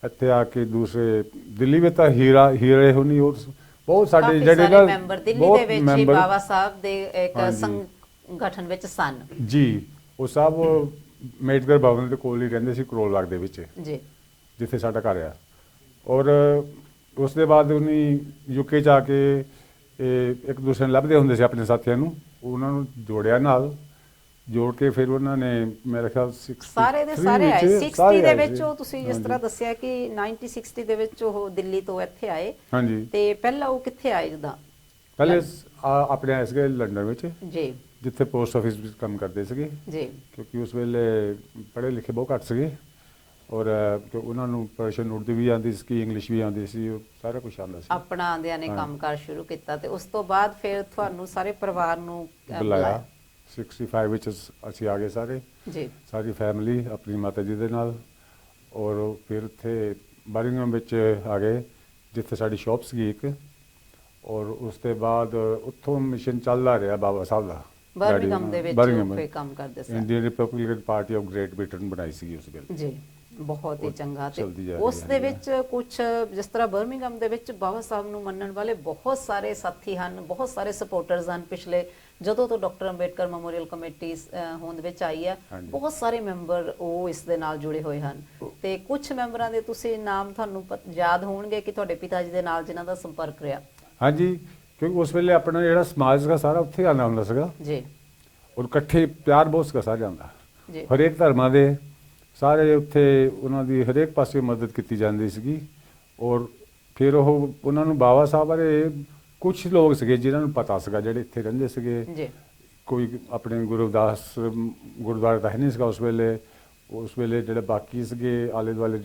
ਇੱਥੇ ਆ ਕੇ ਦੂਸਰੇ ਦਿੱਲੀ ਵਿੱਚ ਤਾਂ ਹੀਰੇ ਹੁਣੀ ਔਰ ਬਹੁਤ ਸਾਡੇ ਜਿਹੜੇ ਨਾ ਮੈਂਬਰ ਦਿੱਲੀ ਦੇ ਵਿੱਚ ਹੀ ਬਾਬਾ ਸਾਹਿਬ ਦੇ ਇੱਕ ਸੰਗਠਨ ਵਿੱਚ ਸਨ ਜੀ। ਉਹ ਸਭ ਮੇਜਗਰ ਭਵਨ ਦੇ ਕੋਲ ਹੀ ਰਹਿੰਦੇ ਸੀ, ਕਰੋਲ ਬਾਗ ਦੇ ਵਿੱਚ ਜੀ, ਜਿੱਥੇ ਸਾਡਾ ਘਰ ਆ। ਔਰ ਉਸ ਦੇ ਬਾਅਦ ਉਹਨੇ ਯੂਕੇ ਜਾ ਕੇ ਇੱਕ ਦੂਸਰੇ ਨੂੰ ਲੱਭਦੇ ਹੁੰਦੇ ਸੀ ਆਪਣੇ ਸਾਥੀਆਂ ਨੂੰ, ਉਹਨਾਂ ਨੂੰ ਜੋੜਿਆ ਨਾਲ ਜੋੜ ਕੇ ਫਿਰ ਉਹਨਾਂ ਨੇ ਮੇਰੇ ਖਿਆਲ ਸਾਰੇ ਦੇ ਸਾਰੇ ਆਏ 60 ਦੇ ਵਿੱਚ। ਉਹ ਤੁਸੀਂ ਜਿਸ ਤਰ੍ਹਾਂ ਦੱਸਿਆ ਕਿ 1960 ਦੇ ਵਿੱਚ ਉਹ ਦਿੱਲੀ ਤੋਂ ਇੱਥੇ ਆਏ। ਹਾਂਜੀ, ਤੇ ਪਹਿਲਾਂ ਉਹ ਕਿੱਥੇ ਆਏ? ਜਿੱਦਾਂ ਪਹਿਲੇ ਆਪਣੇ ਆਏ ਸੀਗੇ ਲੰਡਨ ਵਿੱਚ ਜੀ, ਜਿੱਥੇ ਪੋਸਟ ਆਫਿਸ ਵਿੱਚ ਕੰਮ ਕਰਦੇ ਸੀਗੇ ਜੀ, ਕਿਉਂਕਿ ਉਸ ਵੇਲੇ ਪੜ੍ਹੇ ਲਿਖੇ ਬਹੁਤ ਘੱਟ ਸੀਗੇ ਔਰ ਉਹਨਾਂ ਨੂੰ ਪਰਸ਼ੀਅਨ ਉਰਦੂ ਵੀ ਆਉਂਦੀ ਸੀ, ਇੰਗਲਿਸ਼ ਵੀ ਆਉਂਦੀ ਸੀ, ਸਾਰਾ ਕੁਝ ਆਉਂਦਾ ਸੀ। ਆਪਣਾ ਆਂਦਿਆਂ ਨੇ ਕੰਮਕਾਰ ਸ਼ੁਰੂ ਕੀਤਾ ਤੇ ਉਸ ਤੋਂ ਬਾਅਦ ਫਿਰ ਤੁਹਾਨੂੰ ਸਾਰੇ ਪਰਿਵਾਰ ਨੂੰ ਬੁਲਾਇਆ। 65 ਵਿੱਚ ਅਸੀਂ ਆ ਗਏ ਸਾਰੇ ਜੀ, ਸਾਰੀ ਫੈਮਿਲੀ ਆਪਣੀ ਮਾਤਾ ਜੀ ਦੇ ਨਾਲ। ਔਰ ਫਿਰ ਉੱਥੇ ਬਰਮਿੰਘਮ ਵਿੱਚ ਆ ਗਏ ਜਿੱਥੇ ਸਾਡੀ ਸ਼ਾਪ ਸੀਗੀ ਇੱਕ। ਔਰ ਉਸ ਤੋਂ ਬਾਅਦ ਉੱਥੋਂ ਮਿਸ਼ਨ ਚੱਲਦਾ ਰਿਹਾ ਬਾਬਾ ਸਾਹਿਬ ਦਾ ਬਰਮਿੰਘਮ ਦੇ ਵਿੱਚ ਉਹ ਕੰਮ ਕਰਦੇ ਸਨ। Indian Republican Party of Great Britain ਬਣਾਈ ਸੀ ਉਸ ਵੇਲੇ ਜੀ, ਬਹੁਤ ਹੀ ਚੰਗਾ। ਤੇ ਚਲਦੀ ਜਾ ਉਸ ਦੇ ਵਿੱਚ ਕੁਝ ਜਿਸ ਤਰ੍ਹਾਂ ਬਰਮਿੰਘਮ ਦੇ ਵਿੱਚ ਬਾਬਾ ਸਾਹਿਬ ਨੂੰ ਮੰਨਣ ਵਾਲੇ ਬਹੁਤ ਸਾਰੇ ਸਾਥੀ ਹਨ, ਬਹੁਤ ਸਾਰੇ ਸਪੋਰਟਰਸ ਹਨ। ਪਿਛਲੇ ਜਦੋਂ ਤੋਂ ਡਾਕਟਰ ਅੰਬੇਡਕਰ ਮੈਮੋਰੀਅਲ ਕਮੇਟੀ ਹੋਂਦ ਵਿੱਚ ਆਈ ਹੈ, ਬਹੁਤ ਸਾਰੇ ਮੈਂਬਰ ਉਹ ਇਸ ਦੇ ਨਾਲ ਜੁੜੇ ਹੋਏ ਹਨ। ਤੇ ਕੁਝ ਮੈਂਬਰਾਂ ਦੇ ਤੁਸੀਂ ਨਾਮ ਤੁਹਾਨੂੰ ਯਾਦ ਹੋਣਗੇ ਕਿ ਤੁਹਾਡੇ ਪਿਤਾ ਜੀ ਦੇ ਨਾਲ ਜਿਨ੍ਹਾਂ ਦਾ ਸੰਪਰਕ ਰਿਹਾ। ਹਾਂਜੀ, ਕਿਉਂਕਿ ਉਸ ਵੇਲੇ ਆਪਣਾ ਜਿਹੜਾ ਸਮਾਜ ਸੀਗਾ ਸਾਰਾ ਉੱਥੇ ਆਉਂਦਾ ਹੁੰਦਾ ਸੀਗਾ ਜੀ, ਔਰ ਇਕੱਠੇ ਪਿਆਰ ਬਹੁਤ ਸੀਗਾ ਸਾਰਿਆਂ ਦਾ, ਜੀ, ਹਰੇਕ ਧਰਮਾਂ ਦੇ ਸਾਰੇ ਉੱਥੇ ਉਹਨਾਂ ਦੀ ਹਰੇਕ ਪਾਸੇ ਮਦਦ ਕੀਤੀ ਜਾਂਦੀ ਸੀਗੀ। ਔਰ ਫਿਰ ਉਹ ਉਹਨਾਂ ਨੂੰ ਬਾਬਾ ਸਾਹਿਬ ਬਾਰੇ ਕੁਝ ਲੋਕ ਸੀਗੇ ਜਿਨ੍ਹਾਂ ਨੂੰ ਪਤਾ ਸੀਗਾ, ਜਿਹੜੇ ਇੱਥੇ ਰਹਿੰਦੇ ਸੀਗੇ। ਜੀ, ਕੋਈ ਆਪਣੇ ਗੁਰਦਾਸ ਗੁਰਦੁਆਰਾ ਤਾਂ ਹੈ ਨਹੀਂ ਸੀਗਾ ਉਸ ਵੇਲੇ ਜਿਹੜੇ ਬਾਕੀ ਸੀਗੇ ਆਲੇ ਦੁਆਲੇ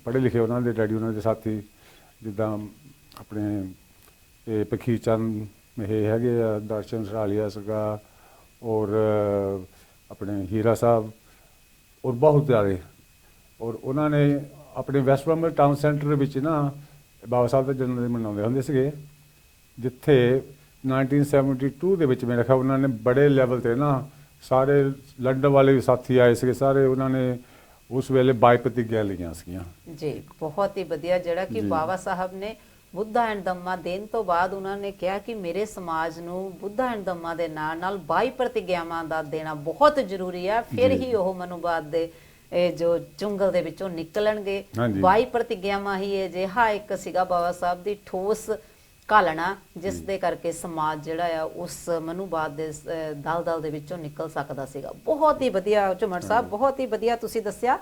ਪੜ੍ਹੇ ਲਿਖੇ ਉਹਨਾਂ ਦੇ ਡੈਡੀ, ਉਹਨਾਂ ਦੇ ਸਾਥੀ, ਜਿੱਦਾਂ ਆਪਣੇ ਇਹ ਪਖੀਰ ਚੰਦ ਇਹ ਹੈਗੇ ਆ, ਦਰਸ਼ਨ ਸਰਾਲੀਆ ਸੀਗਾ, ਔਰ ਆਪਣੇ ਹੀਰਾ ਸਾਹਿਬ, ਔਰ ਬਹੁਤ ਜ਼ਿਆਦਾ। ਔਰ ਉਹਨਾਂ ਨੇ ਆਪਣੇ ਵੈਸਟ ਬੰਬਲ ਟਾਊਨ ਸੈਂਟਰ ਵਿੱਚ ਨਾ ਬਾਬਾ ਸਾਹਿਬ ਦਾ ਜਨਮ ਦਿਨ ਮਨਾਉਂਦੇ ਹੁੰਦੇ ਸੀਗੇ, ਜਿੱਥੇ 1972 ਦੇ ਵਿੱਚ ਮੇਰੇ ਖਿਆਲ ਉਹਨਾਂ ਨੇ ਬੜੇ ਲੈਵਲ 'ਤੇ ਨਾ ਸਾਰੇ ਲੰਡਨ ਵਾਲੇ ਵੀ ਸਾਥੀ ਆਏ ਸੀਗੇ, ਸਾਰੇ ਉਹਨਾਂ ਨੇ ਉਸ ਵੇਲੇ 22 ਪ੍ਰਤੀਗਿਆ ਲਈਆਂ ਸੀਗੀਆਂ। ਜੀ, ਬਹੁਤ ਹੀ ਵਧੀਆ, ਜਿਹੜਾ ਕਿ ਬਾਬਾ ਸਾਹਿਬ ਨੇ ਬੁੱਧਾ ਐਂਡ ਧੰਮਾ ਦੇਣ ਤੋਂ ਬਾਅਦ ਉਹਨਾਂ ਨੇ ਕਿਹਾ ਕਿ ਮੇਰੇ ਸਮਾਜ ਨੂੰ ਬੁੱਧਾ ਐਂਡ ਧੰਮਾ ਦੇ ਨਾਲ ਨਾਲ 22 ਪ੍ਰਤਿਗਿਆਵਾਂ ਦਾ ਦੇਣਾ ਬਹੁਤ ਜ਼ਰੂਰੀ ਹੈ, ਫਿਰ ਜੀ। ਹੀ ਉਹ ਮਨੁਵਾਦ ਦੇ ਇਹ ਜੋ ਚੁੰਗਲ ਦੇ ਵਿੱਚੋਂ ਨਿਕਲਣਗੇ। ਹਾਂਜੀ। 22 ਪ੍ਰਤਿਗਿਆਵਾਂ ਹੀ ਅਜਿਹਾ ਇੱਕ ਸੀਗਾ ਬਾਬਾ ਸਾਹਿਬ ਦੀ ਠੋਸ ਘਾਲਣਾ ਜਿਸ ਦੇ ਕਰਕੇ ਸਮਾਜ ਜਿਹੜਾ ਆ ਉਸ ਮਨੂਵਾਦ ਦੇ ਦਲਦਲ ਦੇ ਵਿੱਚੋਂ ਨਿਕਲ ਸਕਦਾ ਸੀਗਾ। ਬਹੁਤ ਹੀ ਵਧੀਆ ਝੁੰਮਰ ਸਾਹਿਬ, ਬਹੁਤ ਹੀ ਵਧੀਆ ਤੁਸੀਂ ਦੱਸਿਆ।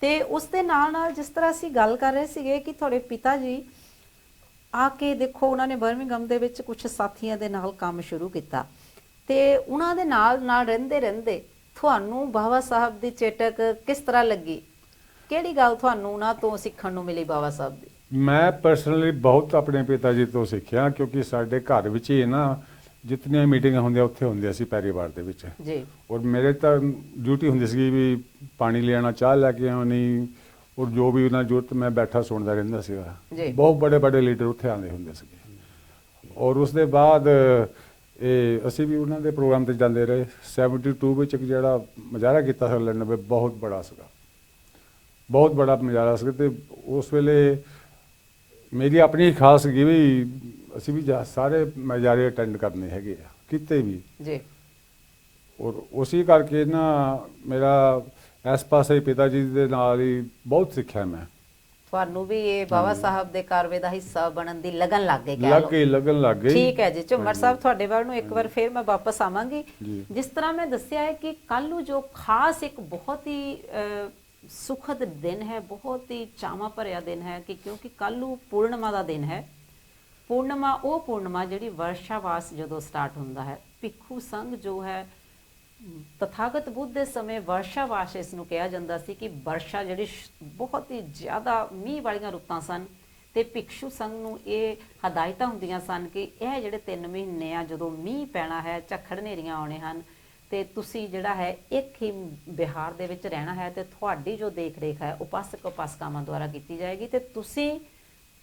ਤੇ ਉਸ ਦੇ ਨਾਲ ਨਾਲ ਜਿਸ ਤਰ੍ਹਾਂ ਅਸੀਂ ਗੱਲ ਕਰ ਰਹੇ ਸੀਗੇ ਕਿ ਤੁਹਾਡੇ ਪਿਤਾ ਜੀ ਆ ਕੇ ਦੇਖੋ ਉਹਨਾਂ ਨੇ ਬਰਮਿੰਘਮ ਦੇ ਵਿੱਚ ਕੁਝ ਸਾਥੀਆਂ ਦੇ ਨਾਲ ਕੰਮ ਸ਼ੁਰੂ ਕੀਤਾ ਤੇ ਉਹਨਾਂ ਦੇ ਨਾਲ ਨਾਲ ਰਹਿੰਦੇ ਰਹਿੰਦੇ ਤੁਹਾਨੂੰ ਬਾਬਾ ਸਾਹਿਬ ਦੀ ਚੇਟਕ ਕਿਸ ਤਰ੍ਹਾਂ ਲੱਗੀ? ਕਿਹੜੀ ਗੱਲ ਤੁਹਾਨੂੰ ਉਹਨਾਂ ਤੋਂ ਸਿੱਖਣ ਨੂੰ ਮਿਲੀ ਬਾਬਾ ਸਾਹਿਬ ਦੀ? ਮੈਂ ਪਰਸਨਲੀ ਬਹੁਤ ਆਪਣੇ ਪਿਤਾ ਜੀ ਤੋਂ ਸਿੱਖਿਆ, ਕਿਉਂਕਿ ਸਾਡੇ ਘਰ ਵਿੱਚ ਹੀ ਨਾ ਜਿਤਨੀਆਂ ਮੀਟਿੰਗਾਂ ਹੁੰਦੀਆਂ ਉੱਥੇ ਹੁੰਦੀਆਂ ਸੀ ਪੈਰੀਵਾਰ ਦੇ ਵਿੱਚ। ਜੀ। ਔਰ ਮੇਰੇ ਤਾਂ ਡਿਊਟੀ ਹੁੰਦੀ ਸੀ ਵੀ ਪਾਣੀ ਲਿਆਉਣਾ, ਚਾਹ ਲੈ ਕੇ ਆਉਣੀ, ਔਰ ਜੋ ਵੀ ਉਹਨਾਂ ਦੀ ਜ਼ਰੂਰਤ ਮੈਂ ਬੈਠਾ ਸੁਣਦਾ ਰਹਿੰਦਾ ਸੀਗਾ। ਜੀ। ਬਹੁਤ ਬੜੇ ਬੜੇ ਲੀਡਰ ਉੱਥੇ ਆਉਂਦੇ ਹੁੰਦੇ ਸੀਗੇ। ਔਰ ਉਸ ਦੇ ਬਾਅਦ ਇਹ ਅਸੀਂ ਵੀ ਉਹਨਾਂ ਦੇ ਪ੍ਰੋਗਰਾਮ ਤੇ ਜਾਂਦੇ ਰਹੇ। 72 ਵਿੱਚ ਇੱਕ ਜਿਹੜਾ ਮੁਜ਼ਾਹਰਾ ਕੀਤਾ ਸੀ ਲੰਡਨ ਵਿੱਚ, ਬਹੁਤ ਬੜਾ ਸੀਗਾ, ਬਹੁਤ ਬੜਾ ਮੁਜ਼ਾਹਰਾ ਸੀ। ਤੇ ਉਸ ਵੇਲੇ ਮੇਰੀ ਆਪਣੀ ਖਾਸ ਸੀਗੀ ਵੀ ਅਸੀਂ ਵੀ ਸਾਰੇ ਮੁਜ਼ਾਹਰੇ ਅਟੈਂਡ ਕਰਨੇ ਹੈਗੇ ਆ ਕਿਤੇ ਵੀ। ਜੀ। ਔਰ ਉਸੇ ਕਰਕੇ ਨਾ ਮੇਰਾ ਇਸ ਪਾਸੇ ਪਿਤਾ ਜੀ ਦੇ ਨਾਲ ਹੀ ਬਹੁਤ ਸਿੱਖਿਆ ਮੈਂ। ਤੁਹਾਨੂੰ ਵੀ ਇਹ ਬਾਬਾ ਸਾਹਿਬ ਦੇ ਕਾਰਵੇ ਦਾ ਹਿੱਸਾ ਬਣਨ ਦੀ ਲਗਨ ਲੱਗ ਗਈ, ਕਹਿ ਲਓ। ਲੱਗਣ ਲੱਗ ਗਈ। ਠੀਕ ਹੈ ਜੀ। ਝੁੰਮਰ ਸਾਹਿਬ ਤੁਹਾਡੇ ਵੱਲ ਨੂੰ ਇੱਕ ਵਾਰ ਫਿਰ ਮੈਂ ਵਾਪਸ ਆਵਾਂਗੀ। ਜੀ। ਜਿਸ ਤਰ੍ਹਾਂ ਮੈਂ ਦੱਸਿਆ ਹੈ ਕਿ ਕੱਲ ਨੂੰ ਜੋ ਖਾਸ ਇੱਕ ਬਹੁਤ ਹੀ ਸੁਖਦ ਦਿਨ ਹੈ, ਬਹੁਤ ਹੀ ਚਾਵਾਂ ਭਰਿਆ ਦਿਨ ਹੈ ਕਿ ਕਿਉਂਕਿ ਕੱਲ ਨੂੰ ਪੂਰਨਿਮਾ ਦਾ ਦਿਨ ਹੈ। ਪੂਰਨਿਮਾ ਉਹ ਪੂਰਨਿਮਾ ਜਿਹੜੀ ਵਰਸ਼ਾਵਾਸ ਜਦੋਂ ਸਟਾਰਟ ਹੁੰਦਾ ਹੈ, ਭਿੱਖੂ ਸੰਘ ਜੋ ਹੈ ਤਥਾਗਤ ਬੁੱਧ ਦੇ ਸਮੇਂ ਵਰਸ਼ਾਵਾਸ ਇਸ ਨੂੰ ਕਿਹਾ ਜਾਂਦਾ ਸੀ ਕਿ ਵਰਸ਼ਾ ਜਿਹੜੀ ਬਹੁਤ ਹੀ ਜ਼ਿਆਦਾ ਮੀਂਹ ਵਾਲੀਆਂ ਰੁੱਤਾਂ ਸਨ ਤੇ ਭਿਕਸ਼ੂ ਸੰਘ ਨੂੰ ਇਹ ਹਦਾਇਤਾਂ ਹੁੰਦੀਆਂ ਸਨ ਕਿ ਇਹ ਜਿਹੜੇ 3 ਮਹੀਨੇ ਆ ਜਦੋਂ ਮੀਂਹ ਪੈਣਾ ਹੈ, ਝੱਖੜ ਹਨੇਰੀਆਂ ਆਉਣੇ ਹਨ ਤੇ ਤੁਸੀਂ ਜਿਹੜਾ ਹੈ ਇੱਕ ਹੀ ਵਿਹਾਰ ਦੇ ਵਿੱਚ ਰਹਿਣਾ ਹੈ ਤੇ ਤੁਹਾਡੀ ਜੋ ਦੇਖ ਰੇਖ ਹੈ ਉਪਾਸਕ ਉਪਾਸਕਾਵਾਂ ਦੁਆਰਾ ਕੀਤੀ ਜਾਏਗੀ ਤੇ ਤੁਸੀਂ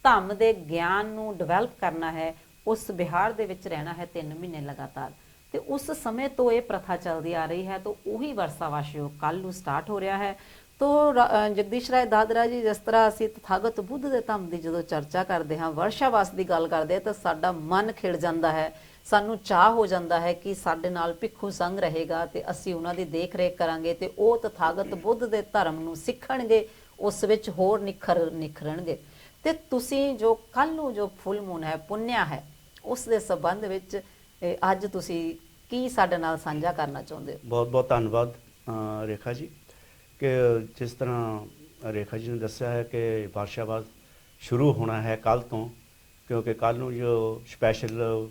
ਧੰਮ ਦੇ ਗਿਆਨ ਨੂੰ ਡਿਵੈਲਪ ਕਰਨਾ ਹੈ, ਉਸ ਵਿਹਾਰ ਦੇ ਵਿੱਚ ਰਹਿਣਾ ਹੈ 3 ਮਹੀਨੇ ਲਗਾਤਾਰ। ਤੇ ਉਸ ਸਮੇਂ ਤੋਂ ਇਹ ਪ੍ਰਥਾ ਚੱਲਦੀ ਆ ਰਹੀ ਹੈ। ਤਾਂ ਉਹੀ ਵਰਸ਼ਾਵਾਸ ਜੋ ਕੱਲ ਨੂੰ ਸਟਾਰਟ ਹੋ ਰਿਹਾ ਹੈ। ਤੋ ਜਗਦੀਸ਼ ਰਾਏ ਦਾਦਰਾ ਜੀ, ਜਿਸ ਤਰ੍ਹਾਂ ਅਸੀਂ ਤਥਾਗਤ ਬੁੱਧ ਦੇ ਧੰਮ ਦੀ ਜਦੋਂ ਚਰਚਾ ਕਰਦੇ ਹਾਂ, ਵਰਸ਼ਾਵਾਸ ਦੀ ਗੱਲ ਕਰਦੇ ਹਾਂ ਤਾਂ ਸਾਡਾ ਮਨ ਖਿੜ ਜਾਂਦਾ ਹੈ, ਸਾਨੂੰ ਚਾਹ ਹੋ ਜਾਂਦਾ ਹੈ ਕਿ ਸਾਡੇ ਨਾਲ ਭਿੱਖੂ ਸੰਘ ਰਹੇਗਾ ਤੇ ਅਸੀਂ ਉਹਨਾਂ ਦੀ ਦੇਖ ਰੇਖ ਕਰਾਂਗੇ ਤੇ ਉਹ ਤਥਾਗਤ ਬੁੱਧ ਦੇ ਧਰਮ ਨੂੰ ਸਿੱਖਣਗੇ, ਉਸ ਵਿੱਚ ਹੋਰ ਨਿਖਰਨਗੇ। ਤੇ ਤੁਸੀਂ ਜੋ ਕੱਲ ਨੂੰ ਜੋ ਫੁੱਲ ਮੂਨ ਹੈ, ਪੁੰਨਿਆ ਹੈ, ਉਸ ਦੇ ਸੰਬੰਧ ਵਿੱਚ ਅੱਜ ਤੁਸੀਂ ਕੀ ਸਾਡੇ ਨਾਲ ਸਾਂਝਾ ਕਰਨਾ ਚਾਹੁੰਦੇ ਹੋ? ਬਹੁਤ ਬਹੁਤ ਧੰਨਵਾਦ ਰੇਖਾ ਜੀ, ਕਿ ਜਿਸ ਤਰ੍ਹਾਂ ਰੇਖਾ ਜੀ ਨੇ ਦੱਸਿਆ ਹੈ ਕਿ ਵਰਸ਼ਾਵਾਸ ਸ਼ੁਰੂ ਹੋਣਾ ਹੈ ਕੱਲ ਤੋਂ, ਕਿਉਂਕਿ ਕੱਲ ਨੂੰ ਜੋ ਸਪੈਸ਼ਲ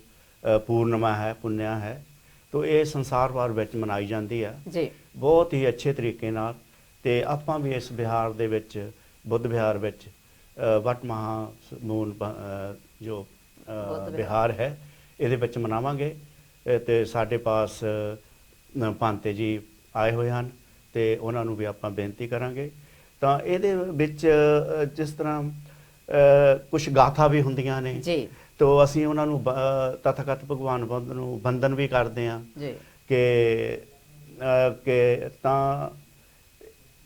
ਪੂਰਨਿਮਾ ਹੈ, ਪੁੰਨਿਆ ਹੈ, ਤਾਂ ਇਹ ਸੰਸਾਰ ਭਰ ਵਿੱਚ ਮਨਾਈ ਜਾਂਦੀ ਹੈ ਜੀ, ਬਹੁਤ ਹੀ ਅੱਛੇ ਤਰੀਕੇ ਨਾਲ। ਤੇ ਆਪਾਂ ਵੀ ਇਸ ਵਿਹਾਰ ਦੇ ਵਿੱਚ, ਬੁੱਧ ਵਿਹਾਰ ਵਿੱਚ ਵਟ ਮਹਾਮੂਨ ਜੋ ਵਿਹਾਰ ਹੈ ਇਹਦੇ ਵਿੱਚ ਮਨਾਵਾਂਗੇ। ਤੇ ਸਾਡੇ ਪਾਸ ਭਾਂਤੇ ਜੀ ਆਏ ਹੋਏ ਹਨ ਤੇ ਉਹਨਾਂ ਨੂੰ ਵੀ ਆਪਾਂ ਬੇਨਤੀ ਕਰਾਂਗੇ। ਤਾਂ ਇਹਦੇ ਵਿੱਚ ਜਿਸ ਤਰ੍ਹਾਂ ਕੁਝ ਗਾਥਾ ਵੀ ਹੁੰਦੀਆਂ ਨੇ ਜੀ, ਤੋ ਅਸੀਂ ਉਹਨਾਂ ਨੂੰ ਤਥਾਗਤ ਭਗਵਾਨ ਬੁੱਧ ਨੂੰ ਬੰਦਨ ਵੀ ਕਰਦੇ ਹਾਂ ਜੀ, ਕਿ ਤਾਂ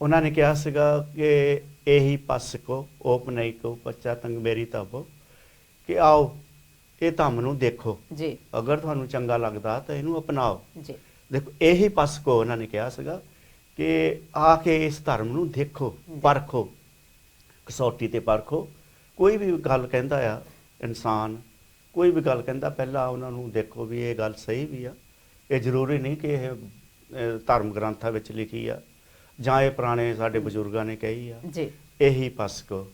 ਉਹਨਾਂ ਨੇ ਕਿਹਾ ਸੀਗਾ ਕਿ ਇਹੀ ਪਸ ਕੋ ਓਪਨਈ ਕੋ ਬੱਚਾ ਤੰਗ ਮੇਰੀ ਤਬੋ, ਕਿ ਆਓ ਇਹ ਧੰਮ ਨੂੰ ਦੇਖੋ, ਜੀ, ਅਗਰ ਤੁਹਾਨੂੰ ਚੰਗਾ ਲੱਗਦਾ ਤਾਂ ਇਹਨੂੰ ਅਪਣਾਓ। ਜੀ, ਦੇਖੋ ਇਹੀ ਪਸ ਕੋ ਉਹਨਾਂ ਨੇ ਕਿਹਾ ਸੀਗਾ ਕਿ ਆ ਕੇ ਇਸ ਧਰਮ ਨੂੰ ਦੇਖੋ, ਪਰਖੋ, ਕਸੌਟੀ ਤੇ ਪਰਖੋ। ਕੋਈ ਵੀ ਗੱਲ ਕਹਿੰਦਾ ਆ ਇਨਸਾਨ, ਕੋਈ ਵੀ ਗੱਲ ਕਹਿੰਦਾ, ਪਹਿਲਾਂ ਉਹਨਾਂ ਨੂੰ ਦੇਖੋ ਵੀ ਇਹ ਗੱਲ ਸਹੀ ਵੀ ਆ। ਇਹ ਜ਼ਰੂਰੀ ਨਹੀਂ ਕਿ ਇਹ ਧਰਮ ਗ੍ਰੰਥਾਂ ਵਿੱਚ ਲਿਖੀ ਆ ਜਾਂ ਇਹ ਪੁਰਾਣੇ ਸਾਡੇ ਬਜ਼ੁਰਗਾਂ ਨੇ ਕਹੀ ਆ। ਜੀ, ਇਹੀ ਪਸ ਕੋ।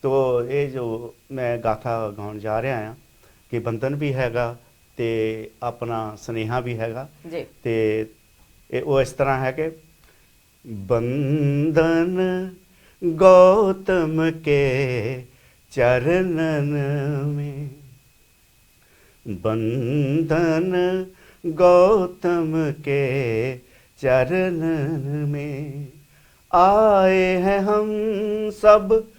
ਤੋ ਇਹ ਜੋ ਮੈਂ ਗਾਥਾ ਗਾਉਣ ਜਾ ਰਿਹਾ ਹਾਂ ਕਿ ਬੰਧਨ ਵੀ ਹੈਗਾ ਤੇ ਆਪਣਾ ਸੁਨੇਹਾ ਵੀ ਹੈਗਾ। ਜੀ, ਤੇ ਇਹ ਉਹ ਇਸ ਤਰ੍ਹਾਂ ਹੈ ਕਿ ਬੰਧਨ ਗੌਤਮ ਕੇ ਚਰਨਨ में, बंधन गौतम के चरणन में, आए हैं हम सब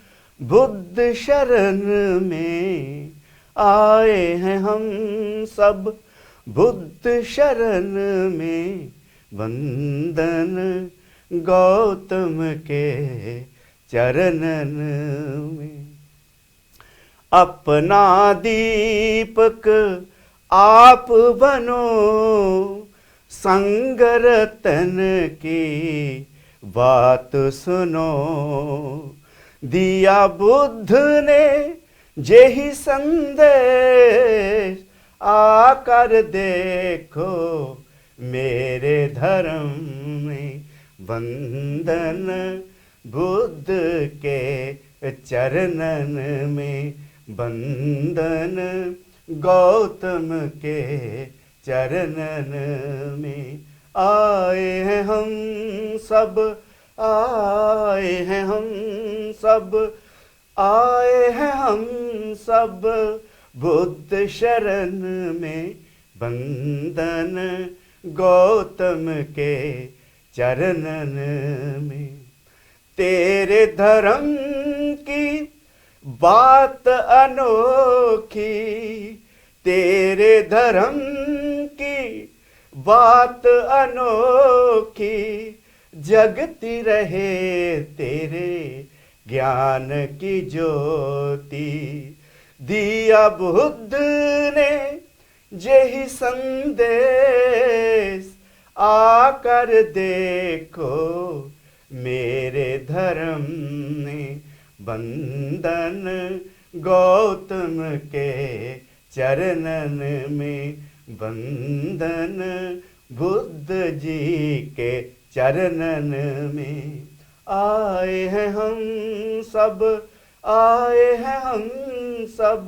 बुद्ध शरण में, आए हैं हम सब बुद्ध शरण में, बंधन गौतम के चरणन में। अपना दीपक आप बनो, संग रतन की बात सुनो। दिया बुद्ध ने जेहि संदेश, आकर देखो मेरे धर्म में। वंदन बुद्ध के चरणन में, वंदन गौतम के चरणन में। आए हैं हम सब, आए हैं हम सब, आए हैं हम सब बुद्ध शरण में। वंदन गौतम के चरणन में। तेरे धर्म की बात अनोखी, तेरे धर्म की बात अनोखी, जगती रहे तेरे ज्ञान की ज्योति। दिया बुद्ध ने जेहि संदेश, आकर देखो मेरे धर्म में। वंदन गौतम के चरणन में, वंदन बुद्ध जी के चरणन में। आए हैं हम सब, आए हैं हम सब,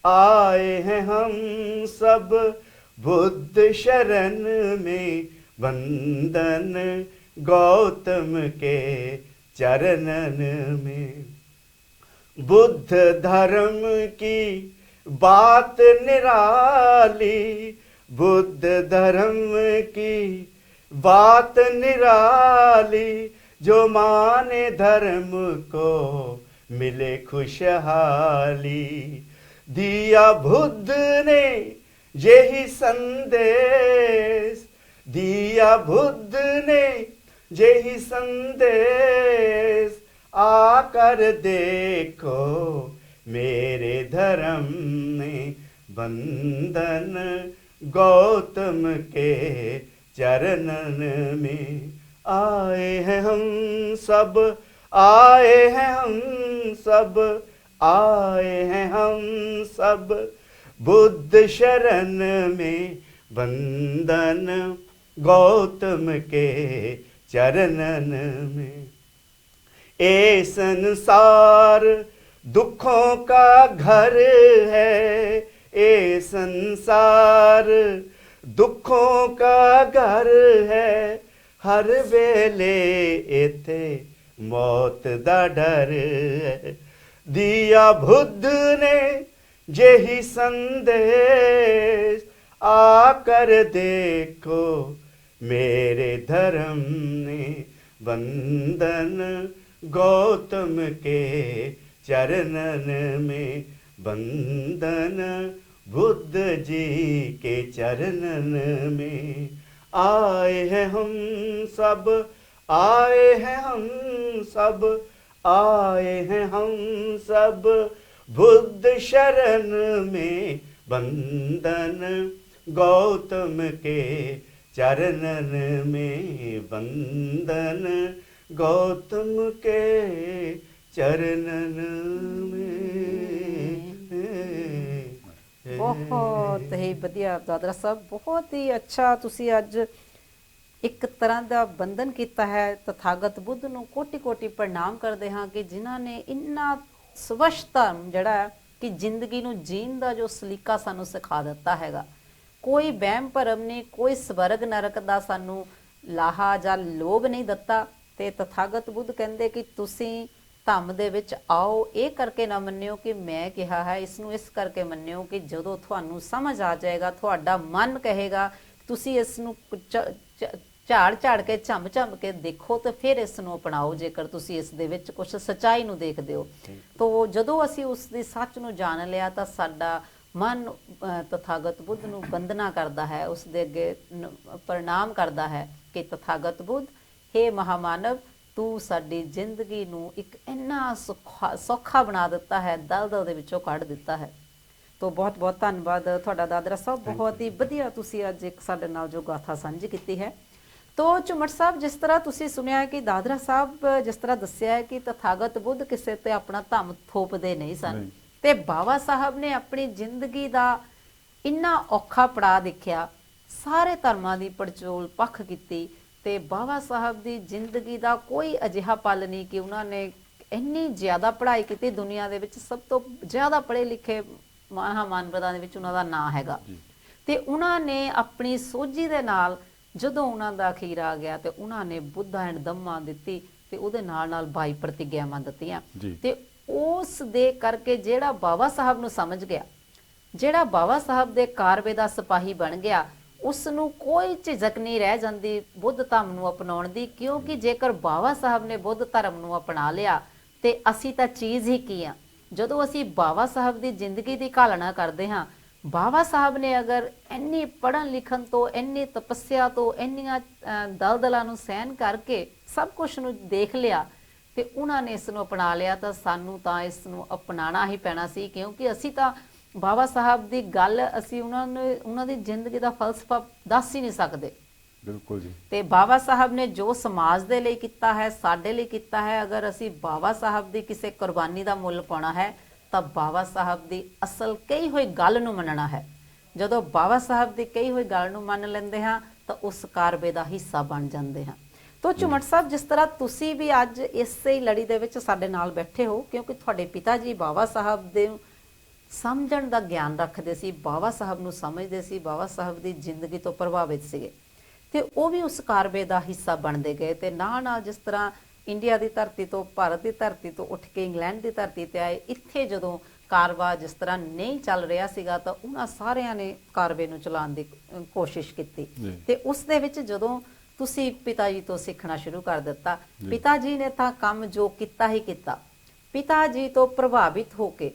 आए हैं हम सब बुद्ध शरण में। वंदन गौतम के चरणन में। बुद्ध धर्म की बात निराली, बुद्ध धर्म की बात निराली, जो माने धर्म को मिले खुशहाली। दिया बुद्ध ने यही संदेश, दिया बुद्ध ने यही संदेश, आकर देखो मेरे धर्म में। वंदन गौतम के चरणन में। आए हैं हम सब, आए हैं हम सब, आए हैं हम सब बुद्ध शरण में। वंदन गौतम के चरणन में। ए संसार दुखों का घर है, ए संसार दुखों का घर है, हर वेले इथे मौत दा डर है। दिया बुद्ध ने यही संदेश, आकर देखो मेरे धर्म ने। वंदन गौतम के चरणन में, वंदन बुद्ध जी के चरणन में। आए हैं हम सब, आए हैं हम सब, आए हैं हम सब बुद्ध शरण में। वंदन गौतम के चरणन में, वंदन गौतम के चरणन में। ਬਹੁਤ ਹੀ ਵਧੀਆ ਦਾਦਰਾ ਸਾਹਿਬ, ਬਹੁਤ ਹੀ ਅੱਛਾ। ਤੁਸੀਂ ਅੱਜ ਇੱਕ ਤਰ੍ਹਾਂ ਦਾ ਬੰਧਨ ਕੀਤਾ ਹੈ। ਤਥਾਗਤ ਬੁੱਧ ਨੂੰ ਕੋਟੀ ਕੋਟੀ ਪ੍ਰਣਾਮ ਕਰਦੇ ਹਾਂ ਕਿ ਜਿਨ੍ਹਾਂ ਨੇ ਇੰਨਾ ਸਵੱਛ ਧਰਮ ਜਿਹੜਾ ਹੈ ਕਿ ਜ਼ਿੰਦਗੀ ਨੂੰ ਜੀਣ ਦਾ ਜੋ ਸਲੀਕਾ ਸਾਨੂੰ ਸਿਖਾ ਦਿੱਤਾ ਹੈਗਾ। ਕੋਈ ਵਹਿਮ ਭਰਮ ਨਹੀਂ, ਕੋਈ ਸਵਰਗ ਨਰਕ ਦਾ ਸਾਨੂੰ ਲਾਹਾ ਜਾਂ ਲੋਭ ਨਹੀਂ ਦਿੱਤਾ। ਤੇ ਤਥਾਗਤ ਬੁੱਧ ਕਹਿੰਦੇ ਕਿ ਤੁਸੀਂ ਧੰਮ ਦੇ ਵਿੱਚ ਆਓ, ਇਹ ਕਰਕੇ ਨਾ ਮੰਨਿਓ ਕਿ ਮੈਂ ਕਿਹਾ ਹੈ, ਇਸ ਨੂੰ ਇਸ ਕਰਕੇ ਮੰਨਿਓ ਕਿ ਜਦੋਂ ਤੁਹਾਨੂੰ ਸਮਝ ਆ ਜਾਏਗਾ, ਤੁਹਾਡਾ ਮਨ ਕਹੇਗਾ, ਤੁਸੀਂ ਇਸ ਨੂੰ ਝਾੜ ਝਾੜ ਕੇ ਝੰਮ ਝੰਮ ਕੇ ਦੇਖੋ ਤੇ ਫਿਰ ਇਸ ਨੂੰ ਅਪਣਾਓ, ਜੇਕਰ ਤੁਸੀਂ ਇਸ ਦੇ ਵਿੱਚ ਕੁਝ ਸੱਚਾਈ ਨੂੰ ਦੇਖਦੇ ਹੋ। ਤੋ ਜਦੋਂ ਅਸੀਂ ਉਸ ਦੀ ਸੱਚ ਨੂੰ ਜਾਣ ਲਿਆ ਤਾਂ ਸਾਡਾ ਮਨ ਤਥਾਗਤ ਬੁੱਧ ਨੂੰ ਵੰਦਨਾ ਕਰਦਾ ਹੈ, ਉਸ ਦੇ ਅੱਗੇ ਪ੍ਰਣਾਮ ਕਰਦਾ ਹੈ ਕਿ ਤਥਾਗਤ ਬੁੱਧ, हे महामानव, ਤੂੰ ਸਾਡੀ ਜ਼ਿੰਦਗੀ ਨੂੰ ਇੱਕ ਇੰਨਾ ਸੌਖਾ ਬਣਾ ਦਿੱਤਾ ਹੈ, ਦਲਦਲ ਦੇ ਵਿੱਚੋਂ ਕੱਢ ਦਿੱਤਾ ਹੈ। ਤੋ ਬਹੁਤ ਬਹੁਤ ਧੰਨਵਾਦ ਤੁਹਾਡਾ ਦਾਦਰਾ ਸਾਹਿਬ, ਬਹੁਤ ਹੀ ਵਧੀਆ ਤੁਸੀਂ ਅੱਜ ਇੱਕ ਸਾਡੇ ਨਾਲ ਜੋ ਗਾਥਾ ਸਾਂਝੀ ਕੀਤੀ ਹੈ। ਤੋ ਝੁੰਮਰ ਸਾਹਿਬ, ਜਿਸ ਤਰ੍ਹਾਂ ਤੁਸੀਂ ਸੁਣਿਆ ਕਿ ਦਾਦਰਾ ਸਾਹਿਬ ਜਿਸ ਤਰ੍ਹਾਂ ਦੱਸਿਆ ਹੈ ਕਿ ਤਥਾਗਤ ਬੁੱਧ ਕਿਸੇ ਤੇ ਆਪਣਾ ਧੰਮ ਥੋਪਦੇ ਨਹੀਂ ਸਨ, ਤੇ ਬਾਬਾ ਸਾਹਿਬ ਨੇ ਆਪਣੀ ਜ਼ਿੰਦਗੀ ਦਾ ਇੰਨਾ ਔਖਾ ਪੜਾਅ ਦੇਖਿਆ, ਸਾਰੇ ਧਰਮਾਂ ਦੀ ਪੜਚੋਲ ਪੱਖ ਕੀਤੀ, ਤੇ ਬਾਬਾ ਸਾਹਿਬ ਦੀ ਜ਼ਿੰਦਗੀ ਦਾ ਕੋਈ ਅਜਿਹਾ ਪਲ ਨਹੀਂ ਕਿ ਉਹਨਾਂ ਨੇ ਇੰਨੀ ਜ਼ਿਆਦਾ ਪੜ੍ਹਾਈ ਕੀਤੀ, ਦੁਨੀਆ ਦੇ ਵਿੱਚ ਸਭ ਤੋਂ ਜ਼ਿਆਦਾ ਪੜ੍ਹੇ ਲਿਖੇ ਮਹਾਮਾਨਵਰਾਂ ਦੇ ਵਿੱਚ ਉਹਨਾਂ ਦਾ ਨਾਂ ਹੈਗਾ। ਤੇ ਉਹਨਾਂ ਨੇ ਆਪਣੀ ਸੋਝੀ ਦੇ ਨਾਲ ਜਦੋਂ ਉਹਨਾਂ ਦਾ ਅਖੀਰ ਆ ਗਿਆ ਤੇ ਉਹਨਾਂ ਨੇ ਬੁੱਧਾ ਐਂਡ ਧੰਮਾ ਦਿੱਤੀ, ਤੇ ਉਹਦੇ ਨਾਲ ਨਾਲ 22 ਪ੍ਰਤਿਗਿਆਵਾਂ ਦਿੱਤੀਆਂ। ਤੇ ਉਸ ਦੇ ਕਰਕੇ ਜਿਹੜਾ ਬਾਬਾ ਸਾਹਿਬ ਨੂੰ ਸਮਝ ਗਿਆ, ਜਿਹੜਾ ਬਾਬਾ ਸਾਹਿਬ ਦੇ ਕਾਰਵੇ ਦਾ ਸਿਪਾਹੀ ਬਣ ਗਿਆ, ਉਸ ਨੂੰ ਕੋਈ ਝਿਜਕ ਨਹੀਂ ਰਹਿ ਜਾਂਦੀ ਬੁੱਧ ਧਰਮ ਨੂੰ ਅਪਣਾਉਣ ਦੀ, ਕਿਉਂਕਿ ਜੇਕਰ ਬਾਬਾ ਸਾਹਿਬ ਨੇ ਬੁੱਧ ਧਰਮ ਨੂੰ ਅਪਣਾ ਲਿਆ ਤੇ ਅਸੀਂ ਤਾਂ ਚੀਜ਼ ਹੀ ਕੀ ਆ। ਜਦੋਂ ਅਸੀਂ ਬਾਬਾ ਸਾਹਿਬ ਦੀ ਜ਼ਿੰਦਗੀ ਦੀ ਘਾਲਣਾ ਕਰਦੇ ਹਾਂ, ਬਾਬਾ ਸਾਹਿਬ ਨੇ ਅਗਰ ਇੰਨੀ ਪੜ੍ਹਨ ਲਿਖਣ ਤੋਂ, ਇੰਨੀ ਤਪੱਸਿਆ ਤੋਂ, ਇੰਨੀਆਂ ਦਲਦਲਾਂ ਨੂੰ ਸਹਿਣ ਕਰਕੇ ਸਭ ਕੁਝ ਨੂੰ ਦੇਖ ਲਿਆ ਤੇ ਉਹਨਾਂ ਨੇ ਇਸ ਨੂੰ ਅਪਣਾ ਲਿਆ, ਤਾਂ ਸਾਨੂੰ ਤਾਂ ਇਸ ਨੂੰ ਅਪਣਾਉਣਾ ਹੀ ਪੈਣਾ ਸੀ, ਕਿਉਂਕਿ ਅਸੀਂ ਤਾਂ ਬਾਬਾ ਸਾਹਿਬ ਦੀ ਗੱਲ ਅਸੀਂ ਉਹਨਾਂ ਦੀ ਜ਼ਿੰਦਗੀ ਦਾ ਫਲਸਫਾ ਦੱਸ ਹੀ ਨਹੀਂ ਸਕਦੇ। ਬਿਲਕੁਲ ਜੀ। ਤੇ ਬਾਬਾ ਸਾਹਿਬ ਨੇ ਜੋ ਸਮਾਜ ਦੇ ਲਈ ਕੀਤਾ ਹੈ, ਸਾਡੇ ਲਈ ਕੀਤਾ ਹੈ, ਅਗਰ ਅਸੀਂ ਬਾਬਾ ਸਾਹਿਬ ਦੀ ਕਿਸੇ ਕੁਰਬਾਨੀ ਦਾ ਮੁੱਲ ਪਾਉਣਾ ਹੈ ਤਾਂ ਬਾਬਾ ਸਾਹਿਬ ਦੀ ਅਸਲ ਕਹੀ ਹੋਈ ਗੱਲ ਨੂੰ ਮੰਨਣਾ ਹੈ। ਜਦੋਂ ਬਾਬਾ ਸਾਹਿਬ ਦੀ ਕਹੀ ਹੋਈ ਗੱਲ ਨੂੰ ਮੰਨ ਲੈਂਦੇ ਹਾਂ ਤਾਂ ਉਸ ਕਾਰਵੇ ਦਾ ਹਿੱਸਾ ਬਣ ਜਾਂਦੇ ਹਾਂ। ਤੋ ਝੁੰਮਰ ਸਾਹਿਬ, ਜਿਸ ਤਰ੍ਹਾਂ ਤੁਸੀਂ ਵੀ ਅੱਜ ਇਸੇ ਲੜੀ ਦੇ ਵਿੱਚ ਸਾਡੇ ਨਾਲ ਬੈਠੇ ਹੋ, ਕਿਉਂਕਿ ਤੁਹਾਡੇ ਪਿਤਾ ਜੀ ਬਾਬਾ ਸਾਹਿਬ ਦੇ ਸਮਝਣ ਦਾ ਗਿਆਨ ਰੱਖਦੇ ਸੀ, ਬਾਬਾ ਸਾਹਿਬ ਨੂੰ ਸਮਝਦੇ ਸੀ, ਬਾਬਾ ਸਾਹਿਬ ਦੀ ਜ਼ਿੰਦਗੀ ਤੋਂ ਪ੍ਰਭਾਵਿਤ ਸੀਗੇ, ਤੇ ਉਹ ਵੀ ਉਸ ਕਾਰਵੇ ਦਾ ਹਿੱਸਾ ਬਣਦੇ ਗਏ। ਤੇ ਨਾਲ ਨਾਲ ਜਿਸ ਤਰ੍ਹਾਂ ਇੰਡੀਆ ਦੀ ਧਰਤੀ ਤੋਂ, ਭਾਰਤ ਦੀ ਧਰਤੀ ਤੋਂ ਉੱਠ ਕੇ ਇੰਗਲੈਂਡ ਦੀ ਧਰਤੀ ਤੇ ਆਏ, ਇੱਥੇ ਜਦੋਂ ਕਾਰਵਾ ਜਿਸ ਤਰ੍ਹਾਂ ਨਹੀਂ ਚੱਲ ਰਿਹਾ ਸੀਗਾ ਤਾਂ ਉਹਨਾਂ ਸਾਰਿਆਂ ਨੇ ਕਾਰਵੇ ਨੂੰ ਚਲਾਉਣ ਦੀ ਕੋਸ਼ਿਸ਼ ਕੀਤੀ। ਤੇ ਉਸ ਦੇ ਵਿੱਚ ਜਦੋਂ ਤੁਸੀਂ ਪਿਤਾ ਜੀ ਤੋਂ ਸਿੱਖਣਾ ਸ਼ੁਰੂ ਕਰ ਦਿੱਤਾ, ਪਿਤਾ ਜੀ ਨੇ ਤਾਂ ਕੰਮ ਜੋ ਕੀਤਾ ਹੀ ਕੀਤਾ। ਪਿਤਾ ਜੀ ਤੋਂ ਪ੍ਰਭਾਵਿਤ ਹੋ ਕੇ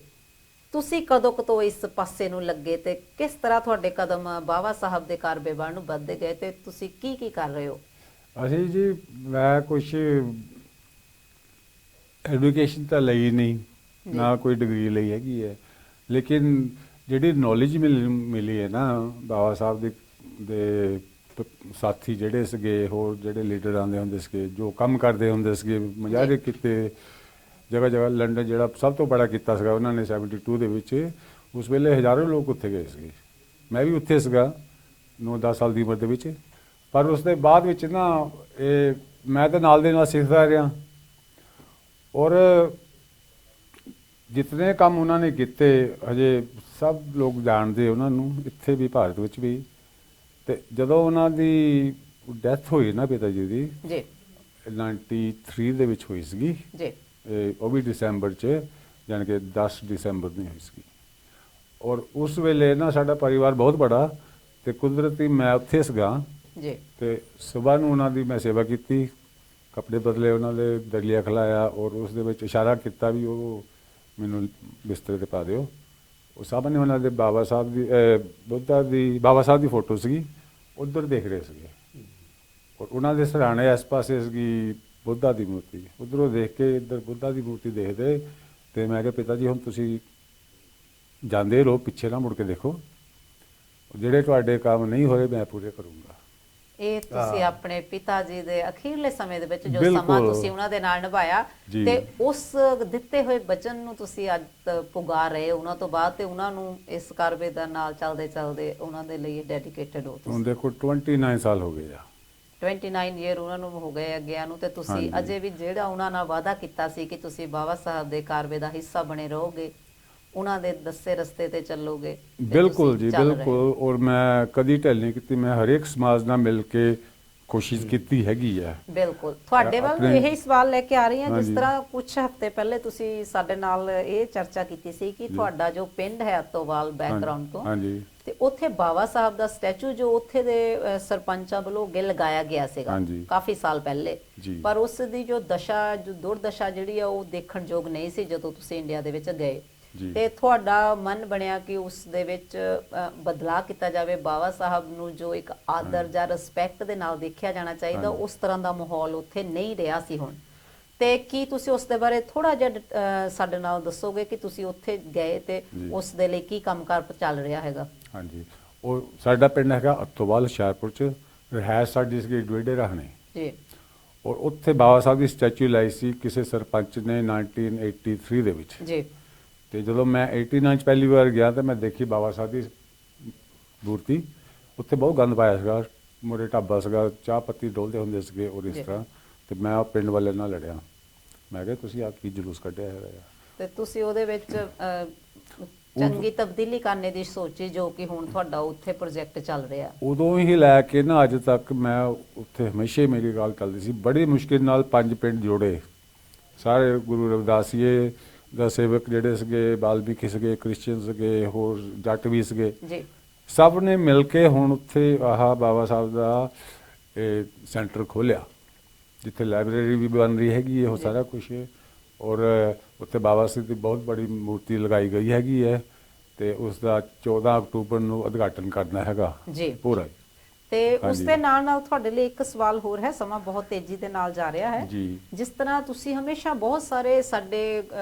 ਤੁਸੀਂ ਕਦੋਂ ਕਦੋਂ ਇਸ ਪਾਸੇ ਨੂੰ ਲੱਗੇ ਤੇ ਕਿਸ ਤਰ੍ਹਾਂ ਤੁਹਾਡੇ ਕਦਮ ਬਾਬਾ ਸਾਹਿਬ ਦੇ ਕਾਰਵੇ ਵੱਲ ਨੂੰ ਵੱਧਦੇ ਗਏ ਤੇ ਤੁਸੀਂ ਕੀ ਕੀ ਕਰ ਰਹੇ ਹੋ? ਅਸੀਂ ਜੀ, ਮੈਂ ਕੁਛ ਐਜੂਕੇਸ਼ਨ ਤਾਂ ਲਈ ਨਹੀਂ, ਨਾ ਕੋਈ ਡਿਗਰੀ ਲਈ ਹੈਗੀ ਹੈ, ਲੇਕਿਨ ਜਿਹੜੀ ਨੌਲੇਜ ਮਿਲੀ ਹੈ ਨਾ ਬਾਬਾ ਸਾਹਿਬ ਦੇ ਸਾਥੀ ਜਿਹੜੇ ਸੀਗੇ, ਹੋਰ ਜਿਹੜੇ ਲੀਡਰ ਆਉਂਦੇ ਹੁੰਦੇ ਸੀਗੇ, ਜੋ ਕੰਮ ਕਰਦੇ ਹੁੰਦੇ ਸੀਗੇ, ਮੁਜ਼ਾਹਰੇ ਕੀਤੇ ਜਗ੍ਹਾ ਜਗ੍ਹਾ, ਲੰਡਨ ਜਿਹੜਾ ਸਭ ਤੋਂ ਬੜਾ ਕੀਤਾ ਸੀਗਾ ਉਹਨਾਂ ਨੇ 72 ਦੇ ਵਿੱਚ, ਉਸ ਵੇਲੇ ਹਜ਼ਾਰਾਂ ਲੋਕ ਉੱਥੇ ਗਏ ਸੀਗੇ। ਮੈਂ ਵੀ ਉੱਥੇ ਸੀਗਾ 9-10 ਸਾਲ ਦੀ ਉਮਰ ਦੇ ਵਿੱਚ। ਪਰ ਉਸ ਦੇ ਬਾਅਦ ਵਿੱਚ ਨਾ ਇਹ ਮੈਂ ਤਾਂ ਨਾਲ ਦੇ ਨਾਲ ਸਿੱਖਦਾ ਰਿਹਾ, ਔਰ ਜਿਤਨੇ ਕੰਮ ਉਹਨਾਂ ਨੇ ਕੀਤੇ ਹਜੇ ਸਭ ਲੋਕ ਜਾਣਦੇ ਉਹਨਾਂ ਨੂੰ, ਇੱਥੇ ਵੀ ਭਾਰਤ ਵਿੱਚ ਵੀ। ਤੇ ਜਦੋਂ ਉਹਨਾਂ ਦੀ ਡੈਥ ਹੋਈ ਨਾ ਪਿਤਾ ਜੀ ਦੀ, ਜੀ 93 ਦੇ ਵਿੱਚ ਹੋਈ ਸੀਗੀ ਜੀ, ਉਹ ਵੀ ਦਸੰਬਰ 'ਚ, ਜਾਣੀ ਕਿ 10 ਦਸੰਬਰ ਨੂੰ ਹੋਈ ਸੀਗੀ। ਔਰ ਉਸ ਵੇਲੇ ਨਾ ਸਾਡਾ ਪਰਿਵਾਰ ਬਹੁਤ ਬੜਾ, ਤੇ ਕੁਦਰਤੀ ਮੈਂ ਉੱਥੇ ਸੀਗਾ ਜੀ, ਤੇ ਸਵੇਰ ਨੂੰ ਉਹਨਾਂ ਦੀ ਮੈਂ ਸੇਵਾ ਕੀਤੀ, ਕੱਪੜੇ ਬਦਲੇ, ਉਹਨਾਂ ਦੇ ਦਲੀਆ ਖਿਲਾਇਆ, ਔਰ ਉਸ ਦੇ ਵਿੱਚ ਇਸ਼ਾਰਾ ਕੀਤਾ ਵੀ ਉਹ ਮੈਨੂੰ ਬਿਸਤਰੇ 'ਤੇ ਪਾ ਦਿਓ। ਉਹ ਸਾਹਮਣੇ ਉਹਨਾਂ ਦੇ ਬਾਬਾ ਸਾਹਿਬ ਦੀ ਬੁੱਧਾ ਦੀ ਬਾਬਾ ਸਾਹਿਬ ਦੀ ਫੋਟੋ ਸੀਗੀ, ਉੱਧਰ ਦੇਖ ਰਹੇ ਸੀਗੇ, ਔਰ ਉਹਨਾਂ ਦੇ ਸਿਰਹਾਣੇ ਇਸ ਪਾਸੇ ਸੀਗੀ ਬੁੱਧਾ ਦੀ ਮੂਰਤੀ। ਉੱਧਰੋਂ ਦੇਖ ਕੇ ਇੱਧਰ ਬੁੱਧਾ ਦੀ ਮੂਰਤੀ ਦੇਖਦੇ, ਤੇ ਮੈਂ ਕਿਹਾ ਪਿਤਾ ਜੀ ਹੁਣ ਤੁਸੀਂ ਜਾਂਦੇ ਰਹੋ, ਪਿੱਛੇ ਨਾ ਮੁੜ ਕੇ ਦੇਖੋ, ਜਿਹੜੇ ਤੁਹਾਡੇ ਕੰਮ ਨਹੀਂ ਹੋਏ ਮੈਂ ਪੂਰੇ ਕਰੂੰਗਾ। ਇਹ ਤੁਸੀਂ ਆਪਣੇ ਪਿਤਾ ਜੀ ਦੇ ਅਖੀਰਲੇ ਸਮੇਂ ਦੇ ਵਿੱਚ ਜੋ ਸਮਾਂ ਤੁਸੀਂ ਉਹਨਾਂ ਦੇ ਨਾਲ ਨਿਭਾਇਆ, ਤੇ ਉਸ ਦਿੱਤੇ ਹੋਏ ਬਚਨ ਨੂੰ ਤੁਸੀਂ ਅੱਜ ਪੁਗਾ ਰਹੇ ਉਹਨਾਂ ਤੋਂ ਬਾਅਦ, ਤੇ ਉਹਨਾਂ ਨੂੰ ਇਸ ਕਾਰਵੇ ਦਾ ਨਾਲ ਚੱਲਦੇ ਚੱਲਦੇ ਉਹਨਾਂ ਦੇ ਲਈ ਡੈਡੀਕੇਟਡ ਹੋ ਤੁਸੀਂ। ਹੁਣ ਦੇਖੋ 29 ਸਾਲ ਹੋ ਗਏ ਆ, 29 ਈਅਰ ਉਹਨਾਂ ਨੂੰ ਹੋ ਗਏ ਅੱਗੇ ਨੂੰ, ਤੇ ਤੁਸੀਂ ਅਜੇ ਵੀ ਜਿਹੜਾ ਉਹਨਾਂ ਨਾਲ ਵਾਅਦਾ ਕੀਤਾ ਸੀ ਕਿ ਤੁਸੀਂ ਬਾਬਾ ਸਾਹਿਬ ਦੇ ਕਾਰਵੇ ਦਾ ਹਿੱਸਾ ਬਣੇ ਰਹੋਗੇ, ਉਹਨਾਂ ਦੇ ਦੱਸੇ ਰਸਤੇ ਤੇ ਚੱਲੋਗੇ। ਬਿਲਕੁਲ ਜੀ, ਬਿਲਕੁਲ। ਔਰ ਮੈਂ ਕਦੀ ਢਿੱਲ ਨਹੀਂ ਕੀਤੀ, ਮੈਂ ਹਰੇਕ ਸਮਾਜ ਨਾਲ ਮਿਲ ਕੇ ਕੋਸ਼ਿਸ਼ ਕੀਤੀ ਹੈਗੀ ਆ। ਬਿਲਕੁਲ, ਤੁਹਾਡੇ ਵੱਲ ਨੂੰ ਇਹੀ ਸਵਾਲ ਲੈ ਕੇ ਆ ਰਹੀ ਹਾਂ। ਜਿਸ ਤਰ੍ਹਾਂ ਕੁਝ ਹਫ਼ਤੇ ਪਹਿਲੇ ਤੁਸੀਂ ਸਾਡੇ ਨਾਲ ਇਹ ਚਰਚਾ ਕੀਤੀ ਸੀ ਕਿ ਤੁਹਾਡਾ ਜੋ ਪਿੰਡ ਹੈ ਅਤੋਵਾਲ ਬੈਕਗ੍ਰਾਉਂਡ ਤੋਂ, ਤੇ ਉੱਥੇ ਬਾਬਾ ਸਾਹਿਬ ਦਾ ਸਟੈਚੂ ਜੋ ਉੱਥੇ ਦੇ ਸਰਪੰਚਾਂ ਵੱਲੋਂ ਅੱਗੇ ਲਗਾਇਆ ਗਿਆ ਸੀਗਾ ਕਾਫੀ ਸਾਲ ਪਹਿਲੇ, ਪਰ ਉਸ ਦੀ ਜੋ ਦਸ਼ਾ, ਜੋ ਦੁਰਦਸ਼ਾ ਜਿਹੜੀ ਆ ਉਹ ਦੇਖਣ ਯੋਗ ਨਹੀਂ ਸੀ ਜਦੋਂ ਤੁਸੀਂ ਇੰਡੀਆ ਦੇ ਵਿੱਚ ਗਏ। ਤੇ ਤੁਹਾਡਾ ਮਨ ਬਣਿਆ ਕਿ ਉਸ ਦੇ ਵਿੱਚ ਬਦਲਾਅ ਕੀਤਾ ਜਾਵੇ, ਬਾਬਾ ਸਾਹਿਬ ਨੂੰ ਜੋ ਇੱਕ ਆਦਰ ਜਾਂ ਰਿਸਪੈਕਟ ਦੇ ਨਾਲ ਦੇਖਿਆ ਜਾਣਾ ਚਾਹੀਦਾ, ਉਸ ਤਰ੍ਹਾਂ ਦਾ ਮਾਹੌਲ ਉੱਥੇ ਨਹੀਂ ਰਿਹਾ ਸੀ ਹੁਣ। ਤੇ ਕੀ ਤੁਸੀਂ ਉਸ ਦੇ ਬਾਰੇ ਥੋੜਾ ਜਿਹਾ ਸਾਡੇ ਨਾਲ ਦੱਸੋਗੇ ਕਿ ਤੁਸੀਂ ਉੱਥੇ ਗਏ ਤੇ ਜੀ। ਉਸ ਦੇ ਲਈ ਕੀ ਕੰਮਕਾਰ ਚੱਲ ਰਿਹਾ ਹੈਗਾ? ਹਾਂਜੀ, ਉਹ ਸਾਡਾ ਪਿੰਡ ਹੈਗਾ ਅੱਤੋਵਾਲ ਹੁਸ਼ਿਆਰਪੁਰ ਚ, ਰਿਹਾਇਸ਼ ਸਾਡੀ ਸੀਗੀ ਡਵੇਡੇ ਰਾਹਣੇ। ਜੀ ਔਰ ਉੱਥੇ ਬਾਬਾ ਸਾਹਿਬ ਦੀ ਸਟੈਚੂ ਲਾਈ ਸੀ ਕਿਸੇ ਸਰਪੰਚ ਨੇ 1983 ਦੇ ਵਿੱਚ। ਜੀ ਤੇ ਜਦੋਂ ਮੈਂ 89 ਚ ਪਹਿਲੀ ਵਾਰ ਗਿਆ ਤਾਂ ਮੈਂ ਦੇਖੀ ਬਾਬਾ ਸਾਹਿਬ ਦੀ ਮੂਰਤੀ। ਉੱਥੇ ਬਹੁਤ ਗੰਦ ਪਾਇਆ ਸੀਗਾ, ਮੋਰੇ ਢਾਬਾ ਸੀਗਾ, ਚਾਹ ਪੱਤੀ ਡੋਲਦੇ ਹੁੰਦੇ ਸੀਗੇ ਔਰ ਇਸ ਜੀ। ਤਰ੍ਹਾਂ। ਤੇ ਮੈਂ ਉਹ ਪਿੰਡ ਵਾਲੇ ਨਾਲ ਲੜਿਆ, ਮੈਂ ਕਿਹਾ ਤੁਸੀਂ ਆ ਕੀ ਜਲੂਸ ਕੱਢਿਆ ਹੈਗਾ ਆ। ਤੇ ਤੁਸੀਂ ਉਹਦੇ ਵਿੱਚ ਚੰਗੀ ਤਬਦੀਲੀ ਕਰਨੇ ਦੀ ਸੋਚੀ, ਜੋ ਕਿ ਹੁਣ ਤੁਹਾਡਾ ਉੱਥੇ ਪ੍ਰੋਜੈਕਟ ਚੱਲ ਰਿਹਾ। ਉਦੋਂ ਹੀ ਲੈ ਕੇ ਨਾ ਅੱਜ ਤੱਕ ਮੈਂ ਉੱਥੇ ਹਮੇਸ਼ਾ ਹੀ ਮੇਰੀ ਗੱਲ ਚੱਲਦੀ ਸੀ। ਬੜੀ ਮੁਸ਼ਕਿਲ ਨਾਲ 5 ਪਿੰਡ ਜੋੜੇ, ਸਾਰੇ ਗੁਰੂ ਰਵਿਦਾਸੀਏ ਦਾ ਸੇਵਕ ਜਿਹੜੇ ਸੀਗੇ, ਬਾਲਮੀਕੀ ਸੀਗੇ, ਕ੍ਰਿਸਚੀਅਨ ਸੀਗੇ, ਹੋਰ ਜੱਟ ਵੀ ਸੀਗੇ, ਜੀ ਸਭ ਨੇ ਮਿਲ ਕੇ ਹੁਣ ਉੱਥੇ ਆਹ ਬਾਬਾ ਸਾਹਿਬ ਦਾ ਇਹ ਸੈਂਟਰ ਖੋਲ੍ਹਿਆ, ਜਿੱਥੇ ਲਾਇਬ੍ਰੇਰੀ ਵੀ ਬਣ ਰਹੀ ਹੈਗੀ ਹੈ, ਉਹ ਸਾਰਾ ਕੁਛ ਹੈ। ਔਰ ਉੱਥੇ ਬਾਬਾ ਸਾਹਿਬ ਦੀ ਬਹੁਤ ਬੜੀ ਮੂਰਤੀ ਲਗਾਈ ਗਈ ਹੈਗੀ ਹੈ ਤੇ ਉਸ ਦਾ 14 ਅਕਤੂਬਰ ਨੂੰ ਉਦਘਾਟਨ ਕਰਨਾ ਹੈਗਾ ਜੀ। ਪੂਰਾ। ਤੇ ਉਸ ਹਾਂਜੀ। ਦੇ ਨਾਲ ਨਾਲ ਤੁਹਾਡੇ ਲਈ ਇੱਕ ਸਵਾਲ ਹੋਰ ਹੈ, ਸਮਾਂ ਬਹੁਤ ਤੇਜ਼ੀ ਦੇ ਨਾਲ ਜਾ ਰਿਹਾ ਹੈ। ਜੀ। ਜਿਸ ਤਰ੍ਹਾਂ ਤੁਸੀਂ ਹਮੇਸ਼ਾ ਬਹੁਤ ਸਾਰੇ ਸਾਡੇ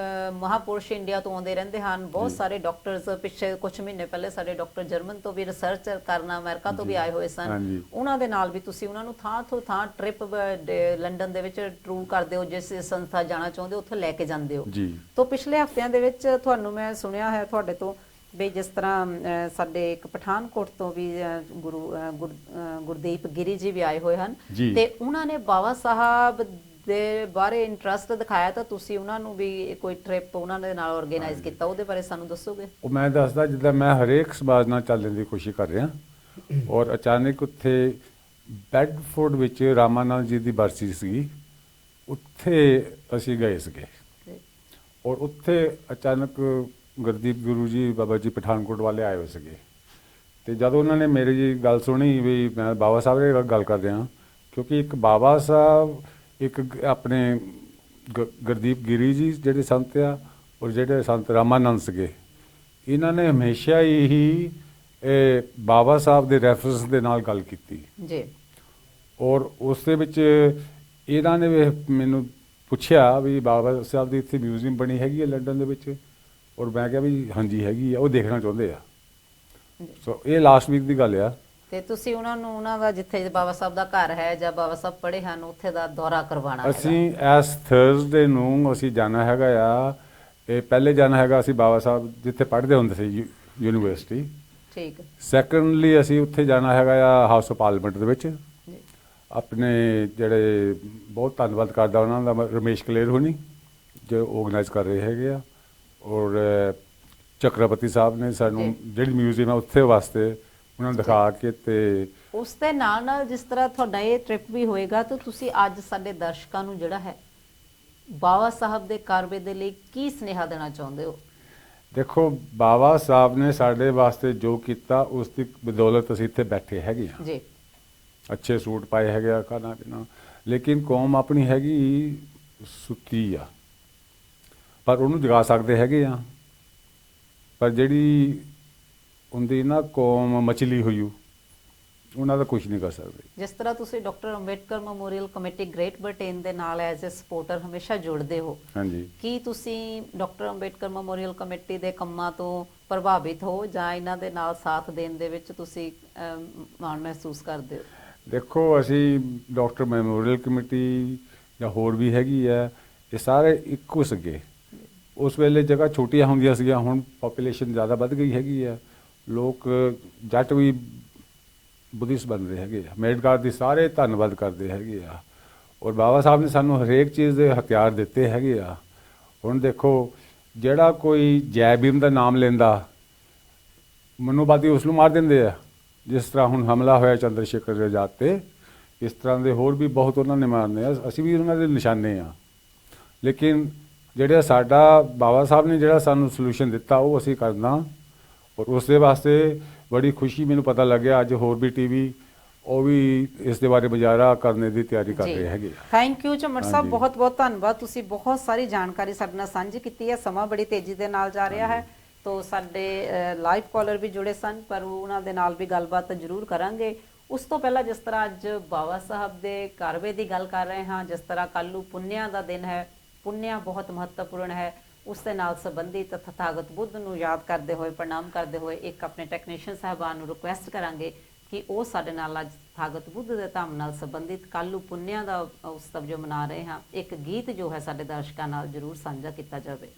ਮਹਾਪੁਰਸ਼ ਇੰਡੀਆ ਤੋਂ ਆਉਂਦੇ ਰਹਿੰਦੇ ਹਨ, ਬਹੁਤ ਸਾਰੇ ਡਾਕਟਰਸ, ਪਿੱਛੇ ਕੁਝ ਮਹੀਨੇ ਪਹਿਲੇ ਸਾਡੇ ਡਾਕਟਰ ਜਰਮਨ ਤੋਂ ਵੀ ਰਿਸਰਚ ਕਰਨ ਅਮਰੀਕਾ ਤੋਂ ਵੀ ਆਏ ਹੋਏ ਸਨ। ਹਾਂਜੀ। ਉਹਨਾਂ ਦੇ ਨਾਲ ਵੀ ਤੁਸੀਂ ਉਹਨਾਂ ਨੂੰ ਥਾਂ ਤੋਂ ਥਾਂ ਟ੍ਰਿਪ ਲੰਡਨ ਦੇ ਵਿੱਚ ਟੂਰ ਕਰਦੇ ਹੋ, ਜਿਸ ਸੰਸਥਾ ਜਾਣਾ ਚਾਹੁੰਦੇ ਹੋ ਉੱਥੇ ਲੈ ਕੇ ਜਾਂਦੇ ਹੋ। ਜੀ। ਤੋਂ ਪਿਛਲੇ ਹਫ਼ਤਿਆਂ ਦੇ ਵਿੱਚ ਤੁਹਾਨੂੰ ਮੈਂ ਸੁਣਿਆ ਹੈ ਤੁਹਾਡੇ ਤੋਂ ਵੀ ਜਿਸ ਤਰ੍ਹਾਂ ਸਾਡੇ ਇੱਕ ਪਠਾਨਕੋਟ ਤੋਂ ਵੀ ਗੁਰਦੀਪ ਗਿਰੀ ਜੀ ਵੀ ਆਏ ਹੋਏ ਹਨ ਜੀ। ਤੇ ਉਹਨਾਂ ਨੇ ਬਾਬਾ ਸਾਹਿਬ ਦੇ ਬਾਰੇ ਇੰਟਰਸਟ ਦਿਖਾਇਆ, ਤਾਂ ਤੁਸੀਂ ਉਹਨਾਂ ਨੂੰ ਵੀ ਕੋਈ ਟ੍ਰਿਪ ਉਹਨਾਂ ਦੇ ਨਾਲ ਆਰਗੇਨਾਈਜ਼ ਕੀਤਾ, ਉਹਦੇ ਬਾਰੇ ਸਾਨੂੰ ਦੱਸੋਗੇ? ਉਹ ਮੈਂ ਦੱਸਦਾ, ਜਿੱਦਾਂ ਮੈਂ ਹਰੇਕ ਸਮਾਜ ਨਾਲ ਚੱਲਣ ਦੀ ਕੋਸ਼ਿਸ਼ ਕਰ ਰਿਹਾ ਔਰ ਅਚਾਨਕ ਉੱਥੇ ਬੈਡਫੋਰਡ ਵਿੱਚ ਰਾਮਾਨੰਦ ਜੀ ਦੀ ਬਰਸੀ ਸੀ, ਉੱਥੇ ਅਸੀਂ ਗਏ ਸੀਗੇ। ਔਰ ਉੱਥੇ ਅਚਾਨਕ ਗੁਰਦੀਪ ਗੁਰੂ ਜੀ ਬਾਬਾ ਜੀ ਪਠਾਨਕੋਟ ਵਾਲੇ ਆਏ ਹੋਏ ਸੀਗੇ। ਤੇ ਜਦੋਂ ਉਹਨਾਂ ਨੇ ਮੇਰੀ ਜੀ ਗੱਲ ਸੁਣੀ ਵੀ ਮੈਂ ਬਾਬਾ ਸਾਹਿਬ ਦੇ ਗੱਲ ਕਰ ਰਿਹਾ, ਕਿਉਂਕਿ ਇੱਕ ਬਾਬਾ ਸਾਹਿਬ, ਇੱਕ ਆਪਣੇ ਗੁਰਦੀਪ ਗਿਰੀ ਜੀ ਜਿਹੜੇ ਸੰਤ ਆ, ਔਰ ਜਿਹੜੇ ਸੰਤ ਰਾਮਾਨੰਦ ਸੀਗੇ, ਇਹਨਾਂ ਨੇ ਹਮੇਸ਼ਾ ਹੀ ਬਾਬਾ ਸਾਹਿਬ ਦੇ ਰੈਫਰੈਂਸ ਦੇ ਨਾਲ ਗੱਲ ਕੀਤੀ ਜੀ। ਔਰ ਉਸ ਦੇ ਵਿੱਚ ਇਹਨਾਂ ਨੇ ਮੈਨੂੰ ਪੁੱਛਿਆ ਵੀ ਬਾਬਾ ਸਾਹਿਬ ਦੀ ਇੱਥੇ ਮਿਊਜ਼ੀਅਮ ਬਣੀ ਹੈਗੀ ਹੈ ਲੰਡਨ ਦੇ ਵਿੱਚ, ਔਰ ਮੈਂ ਕਿਹਾ ਵੀ ਹਾਂਜੀ ਹੈਗੀ ਆ, ਉਹ ਦੇਖਣਾ ਚਾਹੁੰਦੇ ਆ। ਸੋ ਇਹ ਲਾਸਟ ਵੀਕ ਦੀ ਗੱਲ ਆ। ਤੇ ਤੁਸੀਂ ਉਹਨਾਂ ਨੂੰ ਉਹਨਾਂ ਦਾ ਜਿੱਥੇ ਬਾਬਾ ਸਾਹਿਬ ਦਾ ਘਰ ਹੈ ਜਾਂ ਬਾਬਾ ਸਾਹਿਬ ਪੜ੍ਹੇ ਹਨ ਉੱਥੇ ਦਾ ਦੌਰਾ ਕਰਵਾਉਣਾ ਹੈਗਾ। ਅਸੀਂ ਐਸ ਥਰਸਡੇ ਨੂੰ ਅਸੀਂ ਜਾਣਾ ਹੈਗਾ ਆ। ਇਹ ਪਹਿਲੇ ਜਾਣਾ ਹੈਗਾ ਅਸੀਂ ਬਾਬਾ ਸਾਹਿਬ ਜਿੱਥੇ ਪੜ੍ਹਦੇ ਹੁੰਦੇ ਸੀ ਯੂਨੀਵਰਸਿਟੀ। ਠੀਕ। ਸੈਕੰਡਲੀ ਅਸੀਂ ਉੱਥੇ ਜਾਣਾ ਹੈਗਾ ਆ ਹਾਊਸ ਆਫ ਪਾਰਲੀਮੈਂਟ ਦੇ ਵਿੱਚ। ਜੀ। ਆਪਣੇ ਜਿਹੜੇ ਬਹੁਤ ਧੰਨਵਾਦ ਕਰਦਾ ਉਹਨਾਂ ਦਾ, ਰਮੇਸ਼ ਕਲੇਰ ਹੋਣੀ ਜੋ ਆਰਗੇਨਾਈਜ਼ ਕਰ ਰਹੇ ਹੈਗੇ ਆ, ਔਰ ਚੱਕਰਵਰਤੀ ਸਾਹਿਬ ਨੇ ਸਾਨੂੰ ਜਿਹੜੀ ਮਿਊਜ਼ੀਅਮ ਹੈ ਉੱਥੇ ਵਾਸਤੇ ਉਹਨਾਂ ਨੂੰ ਦਿਖਾ ਕੇ। ਤੇ ਉਸ ਦੇ ਨਾਲ ਨਾਲ ਜਿਸ ਤਰ੍ਹਾਂ ਤੁਹਾਡਾ ਇਹ ਟ੍ਰਿਪ ਵੀ ਹੋਏਗਾ, ਤਾਂ ਤੁਸੀਂ ਅੱਜ ਸਾਡੇ ਦਰਸ਼ਕਾਂ ਨੂੰ ਜਿਹੜਾ ਹੈ ਬਾਬਾ ਸਾਹਿਬ ਦੇ ਕਾਰਵੇ ਦੇ ਲਈ ਕੀ ਸੁਨੇਹਾ ਦੇਣਾ ਚਾਹੁੰਦੇ ਹੋ? ਦੇਖੋ, ਬਾਬਾ ਸਾਹਿਬ ਨੇ ਸਾਡੇ ਵਾਸਤੇ ਜੋ ਕੀਤਾ ਉਸ ਦੀ ਬਦੌਲਤ ਅਸੀਂ ਇੱਥੇ ਬੈਠੇ ਹੈਗੇ ਆ ਜੀ। ਅੱਛੇ ਸੂਟ ਪਾਏ ਹੈਗੇ ਆ, ਖਾਣਾ ਪੀਣਾ, ਲੇਕਿਨ ਕੌਮ ਆਪਣੀ ਹੈਗੀ ਸੁੱਤੀ ਆ, ਪਰ ਉਹਨੂੰ ਜਗਾ ਸਕਦੇ ਹੈਗੇ ਆ। ਪਰ ਜਿਹੜੀ ਹੁੰਦੀ ਨਾ ਕੌਮ ਮਚਲੀ ਹੋਈ, ਉਹਨਾਂ ਦਾ ਕੁਝ ਨਹੀਂ ਕਰ ਸਕਦੇ। ਜਿਸ ਤਰ੍ਹਾਂ ਤੁਸੀਂ doctor Ambedkar memorial committee great Britain ਦੇ ਨਾਲ ਐਜ਼ ਅ ਸਪੋਰਟਰ ਹਮੇਸ਼ਾ ਜੁੜਦੇ ਹੋ। ਹਾਂਜੀ। ਕੀ ਤੁਸੀਂ ਡਾਕਟਰ ਅੰਬੇਡਕਰ ਮੈਮੋਰੀਅਲ ਕਮੇਟੀ ਦੇ ਕੰਮਾਂ ਤੋਂ ਪ੍ਰਭਾਵਿਤ ਹੋ ਜਾਂ ਇਹਨਾਂ ਦੇ ਨਾਲ ਸਾਥ ਦੇਣ ਦੇ ਵਿੱਚ ਤੁਸੀਂ ਮਾਣ ਮਹਿਸੂਸ ਕਰਦੇ ਹੋ? ਦੇਖੋ, ਅਸੀਂ ਡਾਕਟਰ ਮੈਮੋਰੀਅਲ ਕਮੇਟੀ ਜਾਂ ਹੋਰ ਵੀ ਹੈਗੀ ਆ, ਇਹ ਸਾਰੇ ਇੱਕੋ ਸੀਗੇ। ਉਸ ਵੇਲੇ ਜਗ੍ਹਾ ਛੋਟੀਆਂ ਹੁੰਦੀਆਂ ਸੀਗੀਆਂ, ਹੁਣ ਪਾਪੂਲੇਸ਼ਨ ਜ਼ਿਆਦਾ ਵੱਧ ਗਈ ਹੈਗੀ ਆ, ਲੋਕ ਜੱਟ ਵੀ ਬੁੱਧਿਸਟ ਬਣ ਰਹੇ ਹੈਗੇ ਆ। ਅੰਬੇਡਕਰ ਦੀ ਸਾਰੇ ਧੰਨਵਾਦ ਕਰਦੇ ਹੈਗੇ ਆ, ਔਰ ਬਾਬਾ ਸਾਹਿਬ ਨੇ ਸਾਨੂੰ ਹਰੇਕ ਚੀਜ਼ ਦੇ ਹਥਿਆਰ ਦਿੱਤੇ ਹੈਗੇ ਆ। ਹੁਣ ਦੇਖੋ, ਜਿਹੜਾ ਕੋਈ ਜੈ ਭੀਮ ਦਾ ਨਾਮ ਲੈਂਦਾ, ਮਨੋਵਾਦੀ ਉਸ ਨੂੰ ਮਾਰ ਦਿੰਦੇ ਆ। ਜਿਸ ਤਰ੍ਹਾਂ ਹੁਣ ਹਮਲਾ ਹੋਇਆ ਚੰਦਰ ਸ਼ੇਖਰ ਆਜ਼ਾਦ ਤੇ, ਇਸ ਤਰ੍ਹਾਂ ਦੇ ਹੋਰ ਵੀ ਬਹੁਤ ਉਹਨਾਂ ਨੇ ਮਾਰਨੇ ਆ, ਅਸੀਂ ਵੀ ਉਹਨਾਂ ਦੇ ਨਿਸ਼ਾਨੇ ਆ। ਲੇਕਿਨ ਜਿਹੜਾ ਸਾਡਾ ਬਾਬਾ ਸਾਹਿਬ ਨੇ ਜਿਹੜਾ ਸਾਨੂੰ ਸੋਲੂਸ਼ਨ ਦਿੱਤਾ, ਉਹ ਅਸੀਂ ਕਰਨਾ। ਔਰ ਉਸ ਦੇ ਵਾਸਤੇ ਬੜੀ ਖੁਸ਼ੀ ਮੈਨੂੰ ਪਤਾ ਲੱਗਿਆ ਅੱਜ ਹੋਰ ਵੀ ਟੀਵੀ ਉਹ ਵੀ ਇਸ ਦੇ ਬਾਰੇ ਮੁਜ਼ਾਹਰਾ ਕਰਨੇ ਦੀ ਤਿਆਰੀ ਕਰ ਰਹੇ ਹੈਗੇ। ਥੈਂਕ ਯੂ ਝੁੰਮਰ ਸਾਹਿਬ, ਬਹੁਤ ਬਹੁਤ ਧੰਨਵਾਦ। ਤੁਸੀਂ ਬਹੁਤ ਸਾਰੀ ਜਾਣਕਾਰੀ ਸਾਡੇ ਨਾਲ ਸਾਂਝੀ ਕੀਤੀ ਹੈ। ਸਮਾਂ ਬੜੀ ਤੇਜ਼ੀ ਦੇ ਨਾਲ ਜਾ ਰਿਹਾ ਹੈ, ਤੋਂ ਸਾਡੇ ਲਾਈਵ ਕਾਲਰ ਵੀ ਜੁੜੇ ਸਨ, ਪਰ ਉਹਨਾਂ ਦੇ ਨਾਲ ਵੀ ਗੱਲਬਾਤ ਜ਼ਰੂਰ ਕਰਾਂਗੇ। ਉਸ ਤੋਂ ਪਹਿਲਾਂ ਜਿਸ ਤਰ੍ਹਾਂ ਅੱਜ ਬਾਬਾ ਸਾਹਿਬ ਦੇ ਕਾਰਵੇ ਦੀ ਗੱਲ ਕਰ ਰਹੇ ਹਾਂ, ਜਿਸ ਤਰ੍ਹਾਂ ਕੱਲ੍ਹ ਨੂੰ ਪੁੰਨਿਆ ਦਾ ਦਿਨ ਹੈ, ਪੁੰਨਿਆ ਬਹੁਤ ਮਹੱਤਵਪੂਰਨ ਹੈ, ਉਸ ਦੇ ਨਾਲ ਸੰਬੰਧਿਤ ਤਥਾਗਤ ਬੁੱਧ ਨੂੰ ਯਾਦ ਕਰਦੇ ਹੋਏ, ਪ੍ਰਣਾਮ ਕਰਦੇ ਹੋਏ ਇੱਕ ਆਪਣੇ ਟੈਕਨੀਸ਼ੀਅਨ ਸਾਹਿਬਾਨ ਨੂੰ ਰਿਕੁਐਸਟ ਕਰਾਂਗੇ ਕਿ ਉਹ ਸਾਡੇ ਨਾਲ ਅੱਜ ਤਥਾਗਤ ਬੁੱਧ ਦੇ ਧਾਮ ਨਾਲ ਸੰਬੰਧਿਤ ਕੱਲ੍ਹ ਨੂੰ ਪੁੰਨਿਆ ਦਾ ਉਤਸਵ ਜੋ ਮਨਾ ਰਹੇ ਹਾਂ, ਇੱਕ ਗੀਤ ਜੋ ਹੈ ਸਾਡੇ ਦਰਸ਼ਕਾਂ ਨਾਲ ਜ਼ਰੂਰ ਸਾਂਝਾ ਕੀਤਾ ਜਾਵੇ।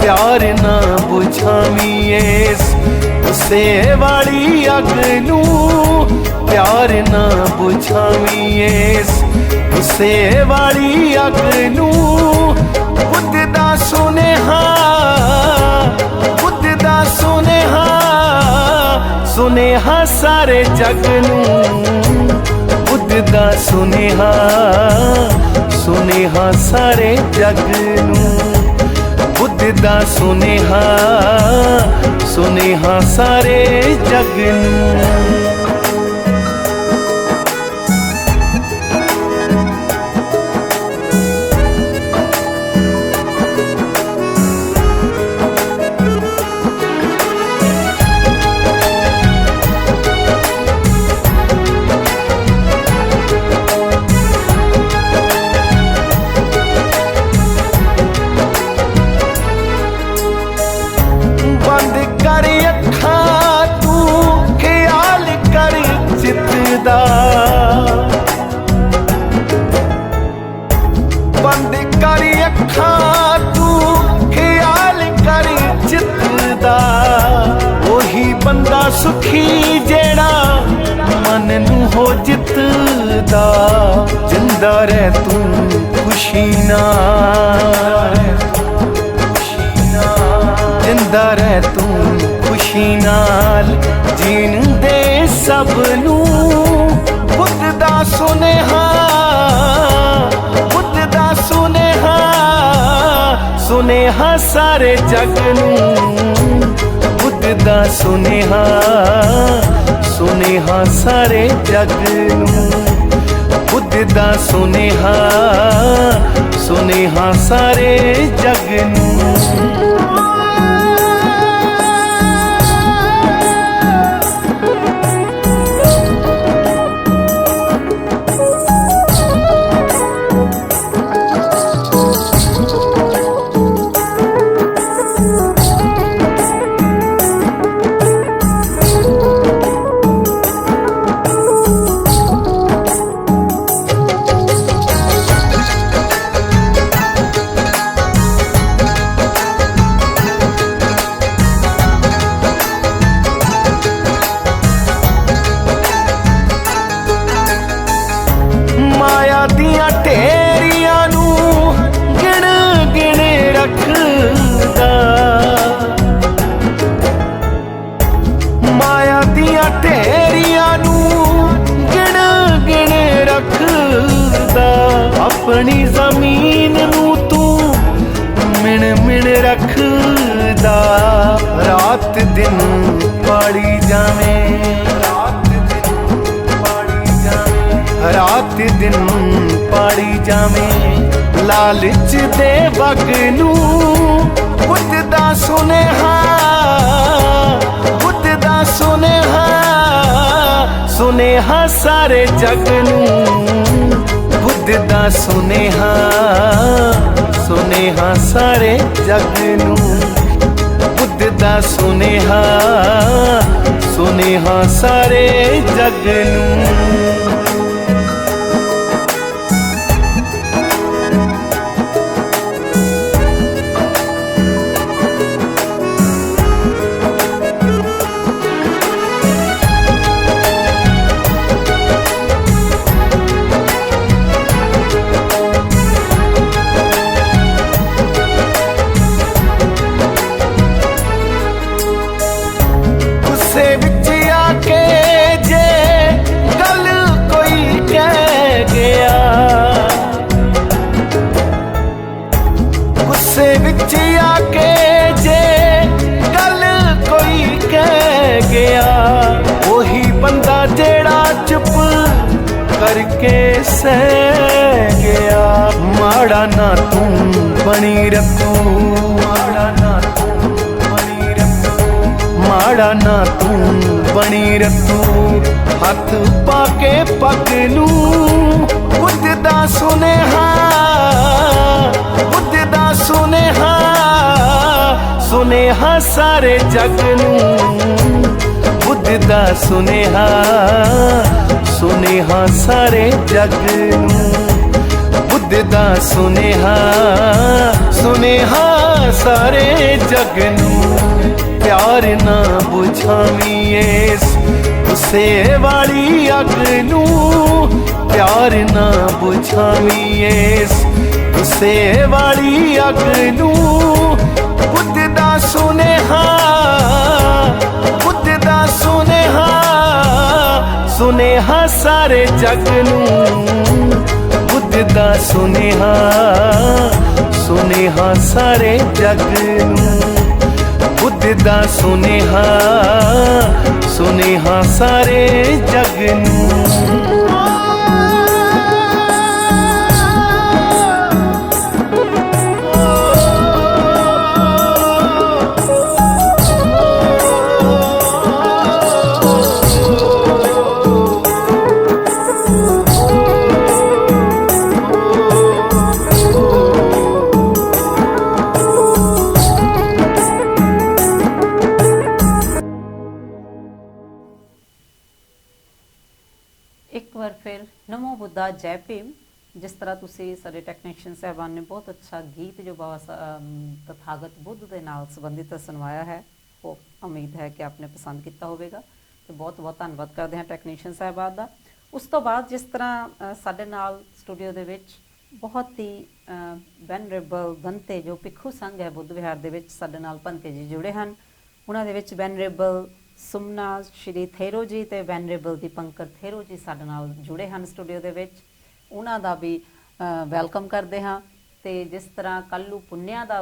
प्यार ना बुझावी इस गुस्से वाली अग नू, प्यार ना बुझावी इस गुस्से वाली अग नू। बुद्ध दा सुनेहा, बुद्ध दा सुनेहा, सुनेहा सारे जग नू। बुद्ध दा सुनेहा, सुनेहा सारे जग नू। बुद्ध दा सुनेहा, सुनेहा सारे जग नू। बंद कर अखां तू ख्याल कर जितदा, ओही बंदा सुखी जेड़ा मन नू हो जितदा। जिंदा रह तू खुशी नाल, जिंदा रह तू खुशी नाल, जीन दे सब नू। बुद्ध दा सुनेहा, बुद्ध दा सुनेहा, सुनेहा सारे जग नू। बुद्ध दा सुनेहा, सुनेहा सारे जग नू। बुद्ध दा सुनेहा, सुनेहा सारे जग नू। माया दियां ढेरियां नू गिण गिण रखदा, माया दियां ढेरियां नू गिण गिण रखदा। अपनी जमीन नू तू मिण मिण रखदा। रात दिन पाड़ी जावे, रात दिन पाड़ी जावे, लालच दे वग नू। बुद्ध दा सुनेहा, बुद्ध दा सुनेहा, सुनेहा सारे जग नू। बुद्ध दा सुनेहा, सुनेहा सारे जग नू। बुद्ध दा सुनेहा, सुनेहा सारे जग नू। गुस्से विच आके जे गल कोई कह गया, गुस्से विच आके जे गल कोई कह गया, वही बंदा जेड़ा चुप करके सह गया। माड़ा ना तू बनी रखू, माड़ा ना तू बनी रखू, माड़ा ना तू बनी रखू, हथ पाके पग नू बुद्ध दा सुनेहा, बुद्ध दा सुनेहा, सुनेहा सारे जग नू, बुद्ध दा सुनेहा, सुनेहा सारे जग नू, बुद्ध दा सुनेहा, सुनेहा सारे जग नू। प्यार ना बुझावी इस गुस्से वाली अग नू, प्यार ना बुझावी इस गुस्से वाली अग नू, बुद्ध दा सुनेहा, बुद्ध दा सुनेहा, सुनेहा सारे जग नू, बुद्ध दा सुनेहा, सुनेहा सारे जग नू, बुद्ध दा सुनेहा, सुनेहा सारे जग नू। ਇੱਕ ਵਾਰ ਫਿਰ ਨਮੋ ਬੁੱਧਾ ਜੈ ਭੀਮ। ਜਿਸ ਤਰ੍ਹਾਂ ਤੁਸੀਂ ਸਾਡੇ ਟੈਕਨੀਸ਼ੀਅਨ ਸਾਹਿਬਾਨ ਨੇ ਬਹੁਤ ਅੱਛਾ ਗੀਤ ਜੋ ਬਾਬਾ ਤਥਾਗਤ ਬੁੱਧ ਦੇ ਨਾਲ ਸੰਬੰਧਿਤ ਸੁਣਵਾਇਆ ਹੈ, ਉਹ ਉਮੀਦ ਹੈ ਕਿ ਆਪਨੇ ਪਸੰਦ ਕੀਤਾ ਹੋਵੇਗਾ ਤੇ ਬਹੁਤ ਬਹੁਤ ਧੰਨਵਾਦ ਕਰਦੇ ਹਾਂ ਟੈਕਨੀਸ਼ੀਅਨ ਸਾਹਿਬਾਨ ਦਾ। ਉਸ ਤੋਂ ਬਾਅਦ ਜਿਸ ਤਰ੍ਹਾਂ ਸਾਡੇ ਨਾਲ ਸਟੂਡੀਓ ਦੇ ਵਿੱਚ ਬਹੁਤ ਹੀ ਵੈਨਰੇਬਲ ਬੰਤੇ ਜੋ ਭਿੱਖੂ ਸੰਘ ਹੈ ਬੁੱਧ ਵਿਹਾਰ ਦੇ ਵਿੱਚ ਸਾਡੇ ਨਾਲ ਭੰਤੇ ਜੀ ਜੁੜੇ ਹਨ। ਉਹਨਾਂ ਦੇ ਵਿੱਚ ਵੈਨਰੇਬਲ ਸੁਮਨਾ ਸ਼੍ਰੀ ਥੇਰੋ ਜੀ ਤੇ ਵੈਨਰੇਬਲ ਦੀਪੰਕਰ ਥੇਰੋ ਜੀ ਸਾਡੇ ਨਾਲ ਜੁੜੇ ਹਨ ਸਟੂਡੀਓ ਦੇ ਵਿੱਚ। ਉਹਨਾਂ ਦਾ ਵੀ ਵੈਲਕਮ ਕਰਦੇ ਹਾਂ। ਤੇ ਜਿਸ ਤਰ੍ਹਾਂ ਕੱਲ੍ਹ ਨੂੰ ਪੁੰਨਿਆ ਦਾ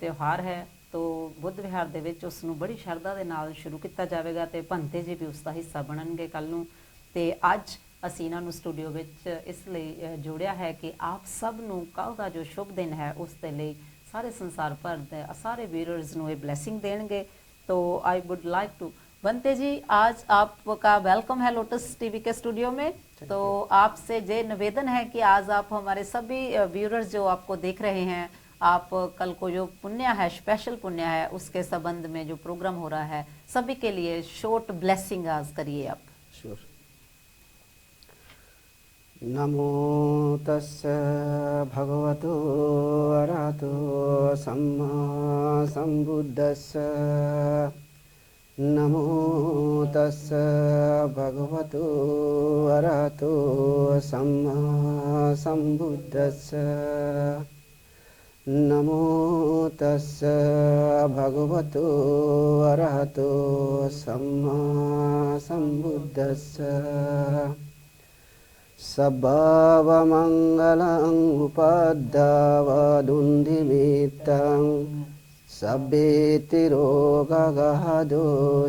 ਤਿਉਹਾਰ ਹੈ ਤੋ ਬੁੱਧ ਵਿਹਾਰ ਦੇ ਵਿੱਚ ਉਸ ਨੂੰ ਬੜੀ ਸ਼ਰਧਾ ਦੇ ਨਾਲ ਸ਼ੁਰੂ ਕੀਤਾ ਜਾਵੇਗਾ ਤੇ ਭੰਤੇ ਜੀ ਵੀ ਉਸ ਦਾ ਹਿੱਸਾ ਬਣਨਗੇ ਕੱਲ੍ਹ ਨੂੰ। ਤੇ ਅੱਜ ਅਸੀਂ ਇਹਨਾਂ ਨੂੰ ਸਟੂਡੀਓ ਵਿੱਚ ਇਸ ਲਈ ਜੋੜਿਆ ਹੈ ਕਿ ਆਪ ਸਭ ਨੂੰ ਕੱਲ੍ਹ ਦਾ ਜੋ ਸ਼ੁਭ ਦਿਨ ਹੈ ਉਸ ਦੇ ਲਈ ਸਾਰੇ ਸੰਸਾਰ ਭਰ ਦੇ ਸਾਰੇ व्यूअर्स ਨੂੰ ਇਹ ब्लेसिंग देंगे। तो आई वुड लाइक टू बनते जी आज आपका वेलकम है लोटस टीवी के स्टूडियो में। तो आपसे ये निवेदन है कि आज आप हमारे सभी व्यूअर्स जो आपको देख रहे हैं, आप कल को जो पुण्य है स्पेशल पुण्य है उसके संबंध में जो प्रोग्राम हो रहा है सभी के लिए शॉर्ट ब्लेसिंग आज करिए आप। श्योर। नमो तस्स भगवतो अरहतो सम्मा सम्बुद्धस्स। नमो तस्स भगवतो अरहतो सम्मा सम्बुद्धस्स। नमो तस्स भगवतो अरहतो सम्मा सम्बुद्धस्स। सभावमङ्गलं उपद्रवदुन्दिमितं सभेतिरोगगहदो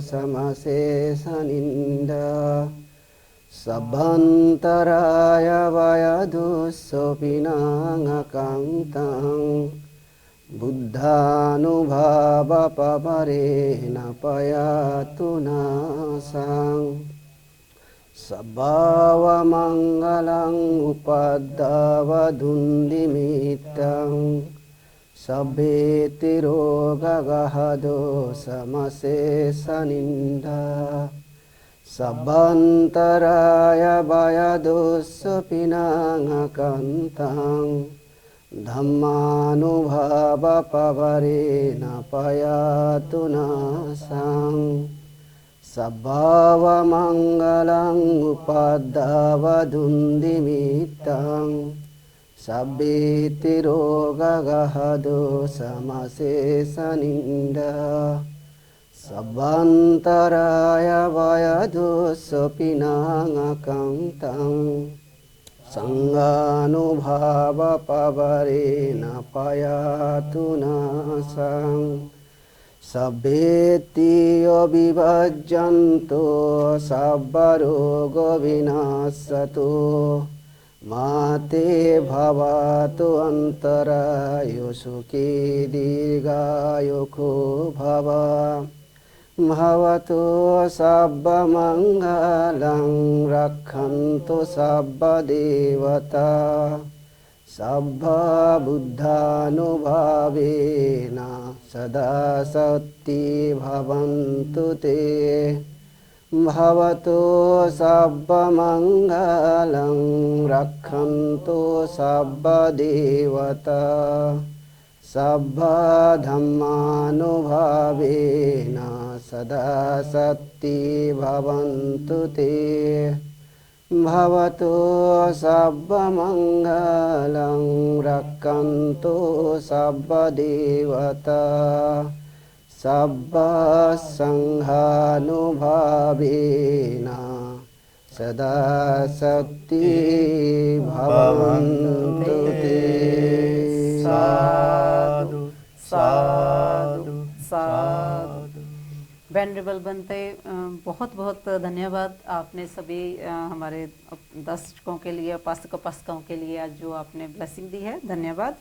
समशेषनिन्द सभन्तराय वयदुःसोपिनाङ्कान्तं बुद्धानुभावपवरेण पयातु नाशं। सभावमङ्गलं उपद्रवदुन्दिमितं सभेतिरोगगहदो समशेषनिन्द सभन्तराय वयदुःसोपिनाङ्कान्तं धम्मानुभावपवरेण पयातु नाशं। सभावमङ्गलं उपद्रवदुन्दिमितं सभेतिरोगगहदो समशेषनिन्द සබ්බන්තරාය වයදුස්සපිනාංකංතං සංඝානුභාව පවරේන පයාතුනාසං සබ්බේතියෝ විවජ්ජන්තෝ සබ්බ රෝගෝ විනාශතෝ මාතේ භවතු අන්තරායෝ සුඛී දීර්ඝායුඛෝ භව භවතු සබ්බ මංගලං රක්ඛන්තු සබ්බ දේවතා සබ්බ බුද්ධානුභාවේන සදා සත්‍ති භවන්තු තේ භවතු සබ්බ මංගලං රක්ඛන්තු සබ්බ දේවතා සබ්බ ධම්මානුභාවේන සදා සත්‍ති භවන්තු තේ භවතු සබ්බ මංගලං රක්ඛන්තු සබ්බ දේවතා සබ්බ සංඝානුභාවේන සදා සත්‍ති භවන්තු තේ साधु साधु साधु। वेनरेबल बनते बहुत बहुत धन्यवाद। आपने सभी हमारे दर्शकों के लिए उपासकों के लिए आज जो आपने ब्लेसिंग दी है, धन्यवाद।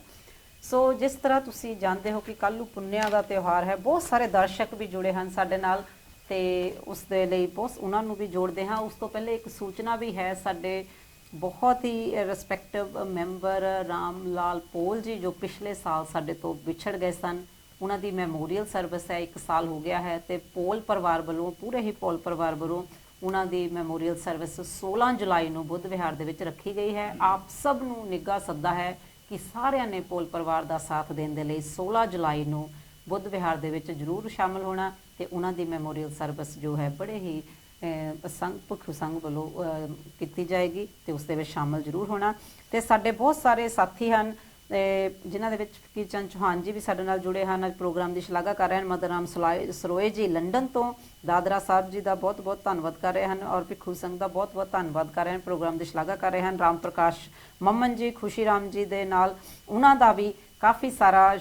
सो जिस तरह तुसी जानते हो कि कल पुन्निया का त्यौहार है, बहुत सारे दर्शक भी जुड़े हैं साडे नाल ते उस दे लई बहुत उन्हां नूं भी जोड़ते हैं। उस तो पहले एक सूचना भी है, साडे बहुत ही रिस्पैक्टिव मैंबर राम लाल पोल जी जो पिछले साल साडे तो विछड़ गए सन, उन्हां दी मैमोरीअल सर्विस है, 1 साल हो गया है ते पोल परिवार वालों, पूरे ही पोल परिवार वालों उन्हां दी मैमोरीअल सर्विस 16 जुलाई नूं बुद्ध विहार दे विच रखी गई है। आप सब नूं निੱਘਾ सद्दा है कि सारिਆਂ ने पोल परिवार ਦਾ ਸਾਥ ਦੇਣ ਦੇ ਲਈ 16 जुलाई ਨੂੰ बुद्ध विहार ਦੇ ਵਿੱਚ ਜ਼ਰੂਰ ਸ਼ਾਮਲ ਹੋਣਾ ਤੇ ਉਹਨਾਂ ਦੀ ਮੈਮੋਰੀਅਲ ਸਰਵਿਸ ਜੋ ਹੈ ਬੜੇ ਹੀ ਸੰਘ ਭੁੱਖੂ ਸੰਘ ਵੱਲੋਂ ਕੀਤੀ ਜਾਏਗੀ ਤੇ ਉਸ ਦੇ ਵਿੱਚ ਸ਼ਾਮਲ ਜ਼ਰੂਰ ਹੋਣਾ। ਤੇ ਸਾਡੇ ਬਹੁਤ ਸਾਰੇ ਸਾਥੀ ਹਨ ਜਿਨ੍ਹਾਂ ਦੇ ਵਿੱਚ ਕਿਚਨ ਚੌਹਾਨ ਜੀ ਵੀ ਸਾਡੇ ਨਾਲ ਜੁੜੇ ਹਨ, ਅੱਜ ਪ੍ਰੋਗਰਾਮ ਦੀ ਸ਼ਲਾਘਾ ਕਰ ਰਹੇ ਹਨ। ਮਦਰ ਰਾਮ ਸਰੋਏ ਜੀ ਲੰਡਨ ਤੋਂ ਦਾਦਰਾ ਸਾਹਿਬ ਜੀ ਦਾ ਬਹੁਤ ਬਹੁਤ ਧੰਨਵਾਦ ਕਰ ਰਹੇ ਹਨ ਔਰ ਭਿੱਖੂ ਸਿੰਘ ਦਾ ਬਹੁਤ ਬਹੁਤ ਧੰਨਵਾਦ ਕਰ ਰਹੇ ਹਨ, ਪ੍ਰੋਗਰਾਮ ਦੀ ਸ਼ਲਾਘਾ ਕਰ ਰਹੇ ਹਨ। ਰਾਮ ਪ੍ਰਕਾਸ਼ ਮੰਮਨ ਜੀ ਖੁਸ਼ੀ ਰਾਮ ਜੀ ਦੇ ਨਾਲ ਉਹਨਾਂ ਦਾ ਵੀ ਕਾਫੀ ਸਾਰਾ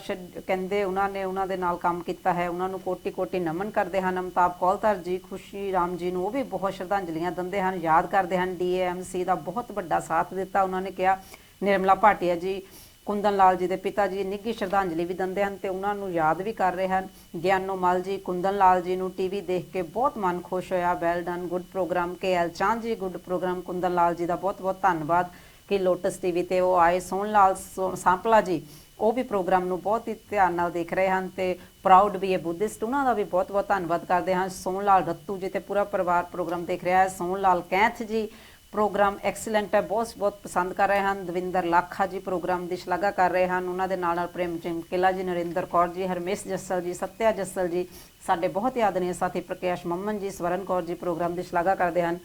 ਕਹਿੰਦੇ ਉਹਨਾਂ ਦੇ ਨਾਲ ਕੰਮ ਕੀਤਾ ਹੈ, ਉਹਨਾਂ ਨੂੰ ਕੋਟੀ ਕੋਟੀ ਨਮਨ ਕਰਦੇ ਹਨ। ਅਮਤਾਬ ਕੌਲਤਰ ਜੀ ਖੁਸ਼ੀ ਰਾਮ ਜੀ ਨੂੰ ਉਹ ਵੀ ਬਹੁਤ ਸ਼ਰਧਾਂਜਲੀਆਂ ਦਿੰਦੇ ਹਨ, ਯਾਦ ਕਰਦੇ ਹਨ। DAMC ਦਾ ਬਹੁਤ ਵੱਡਾ ਸਾਥ ਦਿੱਤਾ ਉਹਨਾਂ ਨੇ ਕਿਹਾ। ਨਿਰਮਲਾ ਭਾਟੀਆ ਜੀ ਕੁੰਦਨ ਲਾਲ ਜੀ ਦੇ ਪਿਤਾ ਜੀ ਨਿੱਘੀ ਸ਼ਰਧਾਂਜਲੀ ਵੀ ਦਿੰਦੇ ਹਨ ਤੇ ਉਹਨਾਂ ਨੂੰ ਯਾਦ ਵੀ ਕਰ ਰਹੇ ਹਨ। ਗਿਆਨੋ ਮਲ ਜੀ ਕੁੰਦਨ ਲਾਲ ਜੀ ਨੂੰ ਟੀਵੀ ਦੇਖ ਕੇ ਬਹੁਤ ਮਨ ਖੁਸ਼ ਹੋਇਆ, well done, good program. KL Chand ji good programme. ਕੁੰਦਨ ਲਾਲ ਜੀ ਦਾ ਬਹੁਤ ਬਹੁਤ ਧੰਨਵਾਦ ਕਿ ਲੋਟਸ ਟੀਵੀ ਤੇ ਉਹ ਆਏ। ਸੋਹਣ ਲਾਲ ਸਾਂਪਲਾ ਜੀ ਉਹ ਵੀ ਪ੍ਰੋਗਰਾਮ ਨੂੰ ਬਹੁਤ ਹੀ ਧਿਆਨ ਨਾਲ ਦੇਖ ਰਹੇ ਹਨ ਤੇ ਪ੍ਰਾਊਡ ਵੀ ਇਹ ਬੁੱਧਿਸਟ, ਉਹਨਾਂ ਦਾ ਵੀ ਬਹੁਤ ਬਹੁਤ ਧੰਨਵਾਦ ਕਰਦੇ ਹਾਂ। ਸੋਹਣ ਲਾਲ ਰੱਤੂ ਜੀ ਤੇ ਪੂਰਾ ਪਰਿਵਾਰ ਪ੍ਰੋਗਰਾਮ ਦੇਖ ਰਿਹਾ ਹੈ। ਸੋਹਣ ਲਾਲ ਕੈਂਥ ਜੀ ਪ੍ਰੋਗਰਾਮ ਐਕਸੀਲੈਂਟ ਹੈ, ਬਹੁਤ ਬਹੁਤ ਪਸੰਦ ਕਰ ਰਹੇ ਹਨ। ਦਵਿੰਦਰ ਲਾਖਾ ਜੀ ਪ੍ਰੋਗਰਾਮ ਦੀ ਸ਼ਲਾਘਾ ਕਰ ਰਹੇ ਹਨ, ਉਹਨਾਂ ਦੇ ਨਾਲ ਨਾਲ ਪ੍ਰੇਮ ਚਮਕੀਲਾ ਜੀ, ਨਰਿੰਦਰ ਕੌਰ ਜੀ, ਹਰਮੇਸ਼ ਜੱਸਲ ਜੀ, ਸਤਿਆ ਜੱਸਲ ਜੀ, ਸਾਡੇ ਬਹੁਤ ਹੀ ਆਦਰਨੀय ਸਾਥੀ ਪ੍ਰਕਾਸ਼ ਮੰਮਨ ਜੀ, ਸਵਰਨ ਕੌਰ ਜੀ ਪ੍ਰੋਗਰਾਮ ਦੀ ਸ਼ਲਾਘਾ ਕਰਦੇ ਹਨ।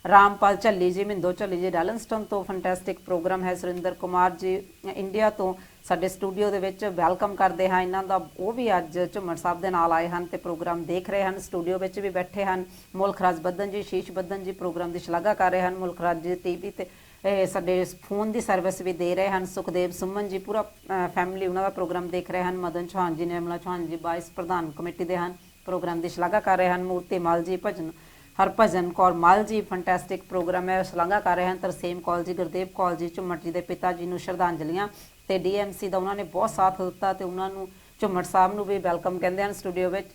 ਰਾਮਪਾਲ ਝੱਲੀ ਜੀ, ਮਿੰਦੋ ਝੱਲੀ ਜੀ ਡੈਲਨਸਟਨ ਤੋਂ ਫੈਂਟੈਸਟਿਕ ਪ੍ਰੋਗਰਾਮ ਹੈ। ਸੁਰਿੰਦਰ ਕੁਮਾਰ ਜੀ ਇੰਡੀਆ ਤੋਂ ਸਾਡੇ ਸਟੂਡੀਓ ਦੇ ਵਿੱਚ ਵੈਲਕਮ ਕਰਦੇ ਹਾਂ ਇਹਨਾਂ ਦਾ, ਉਹ ਵੀ ਅੱਜ ਝੁੰਮਰ ਸਾਹਿਬ ਦੇ ਨਾਲ ਆਏ ਹਨ ਤੇ ਪ੍ਰੋਗਰਾਮ ਦੇਖ ਰਹੇ ਹਨ, ਸਟੂਡੀਓ ਵਿੱਚ ਵੀ ਬੈਠੇ ਹਨ। ਮੁਲਖਰਾਜ ਬੱਦਨ ਜੀ, ਸ਼ੀਸ਼ ਬੱਦਨ ਜੀ ਪ੍ਰੋਗਰਾਮ ਦੀ ਸ਼ਲਾਘਾ ਕਰ ਰਹੇ ਹਨ। ਮੁਲਖਰਾਜ ਜੀ ਟੀਵੀ ਤੇ ਸਾਡੇ ਫੋਨ ਦੀ ਸਰਵਿਸ ਵੀ ਦੇ ਰਹੇ ਹਨ। ਸੁਖਦੇਵ ਸੁਮਨ ਜੀ ਪੂਰਾ ਫੈਮਿਲੀ ਉਹਨਾਂ ਦਾ ਪ੍ਰੋਗਰਾਮ ਦੇਖ ਰਹੇ ਹਨ। ਮਦਨ ਚੌਹਾਨ ਜੀ, ਨਿਰਮਲਾ ਚੌਹਾਨ ਜੀ ਵਾਈਸ ਪ੍ਰਧਾਨ ਕਮੇਟੀ ਦੇ ਹਨ, ਪ੍ਰੋਗਰਾਮ ਦੀ ਸ਼ਲਾਘਾ ਕਰ ਰਹੇ ਹਨ। ਮੂਰਤੀ ਮਲ ਜੀ, ਹਰਭਜਨ ਕੌਰ ਮਲ ਜੀ ਫੈਂਟੈਸਟਿਕ ਪ੍ਰੋਗਰਾਮ ਹੈ, ਸ਼ਲਾਘਾ ਕਰ ਰਹੇ ਹਨ। ਤਰਸੇਮ ਕੌਲ ਜੀ, ਗੁਰਦੇਵ ਕੌਲ ਜੀ, ਝੁੰਮਰ ਜੀ ਦੇ ਪਿਤਾ ਜੀ ਨੂੰ ਸ਼ਰਧਾਂਜਲੀਆਂ ਤੇ DMC ਦਾ ਉਹਨਾਂ ਨੇ ਬਹੁਤ ਸਾਥ ਦਿੱਤਾ ਤੇ ਉਹਨਾਂ ਨੂੰ ਝੁੰਮਰ ਸਾਹਿਬ ਨੂੰ ਵੀ ਵੈਲਕਮ ਕਹਿੰਦੇ ਹਨ ਸਟੂਡੀਓ ਵਿੱਚ।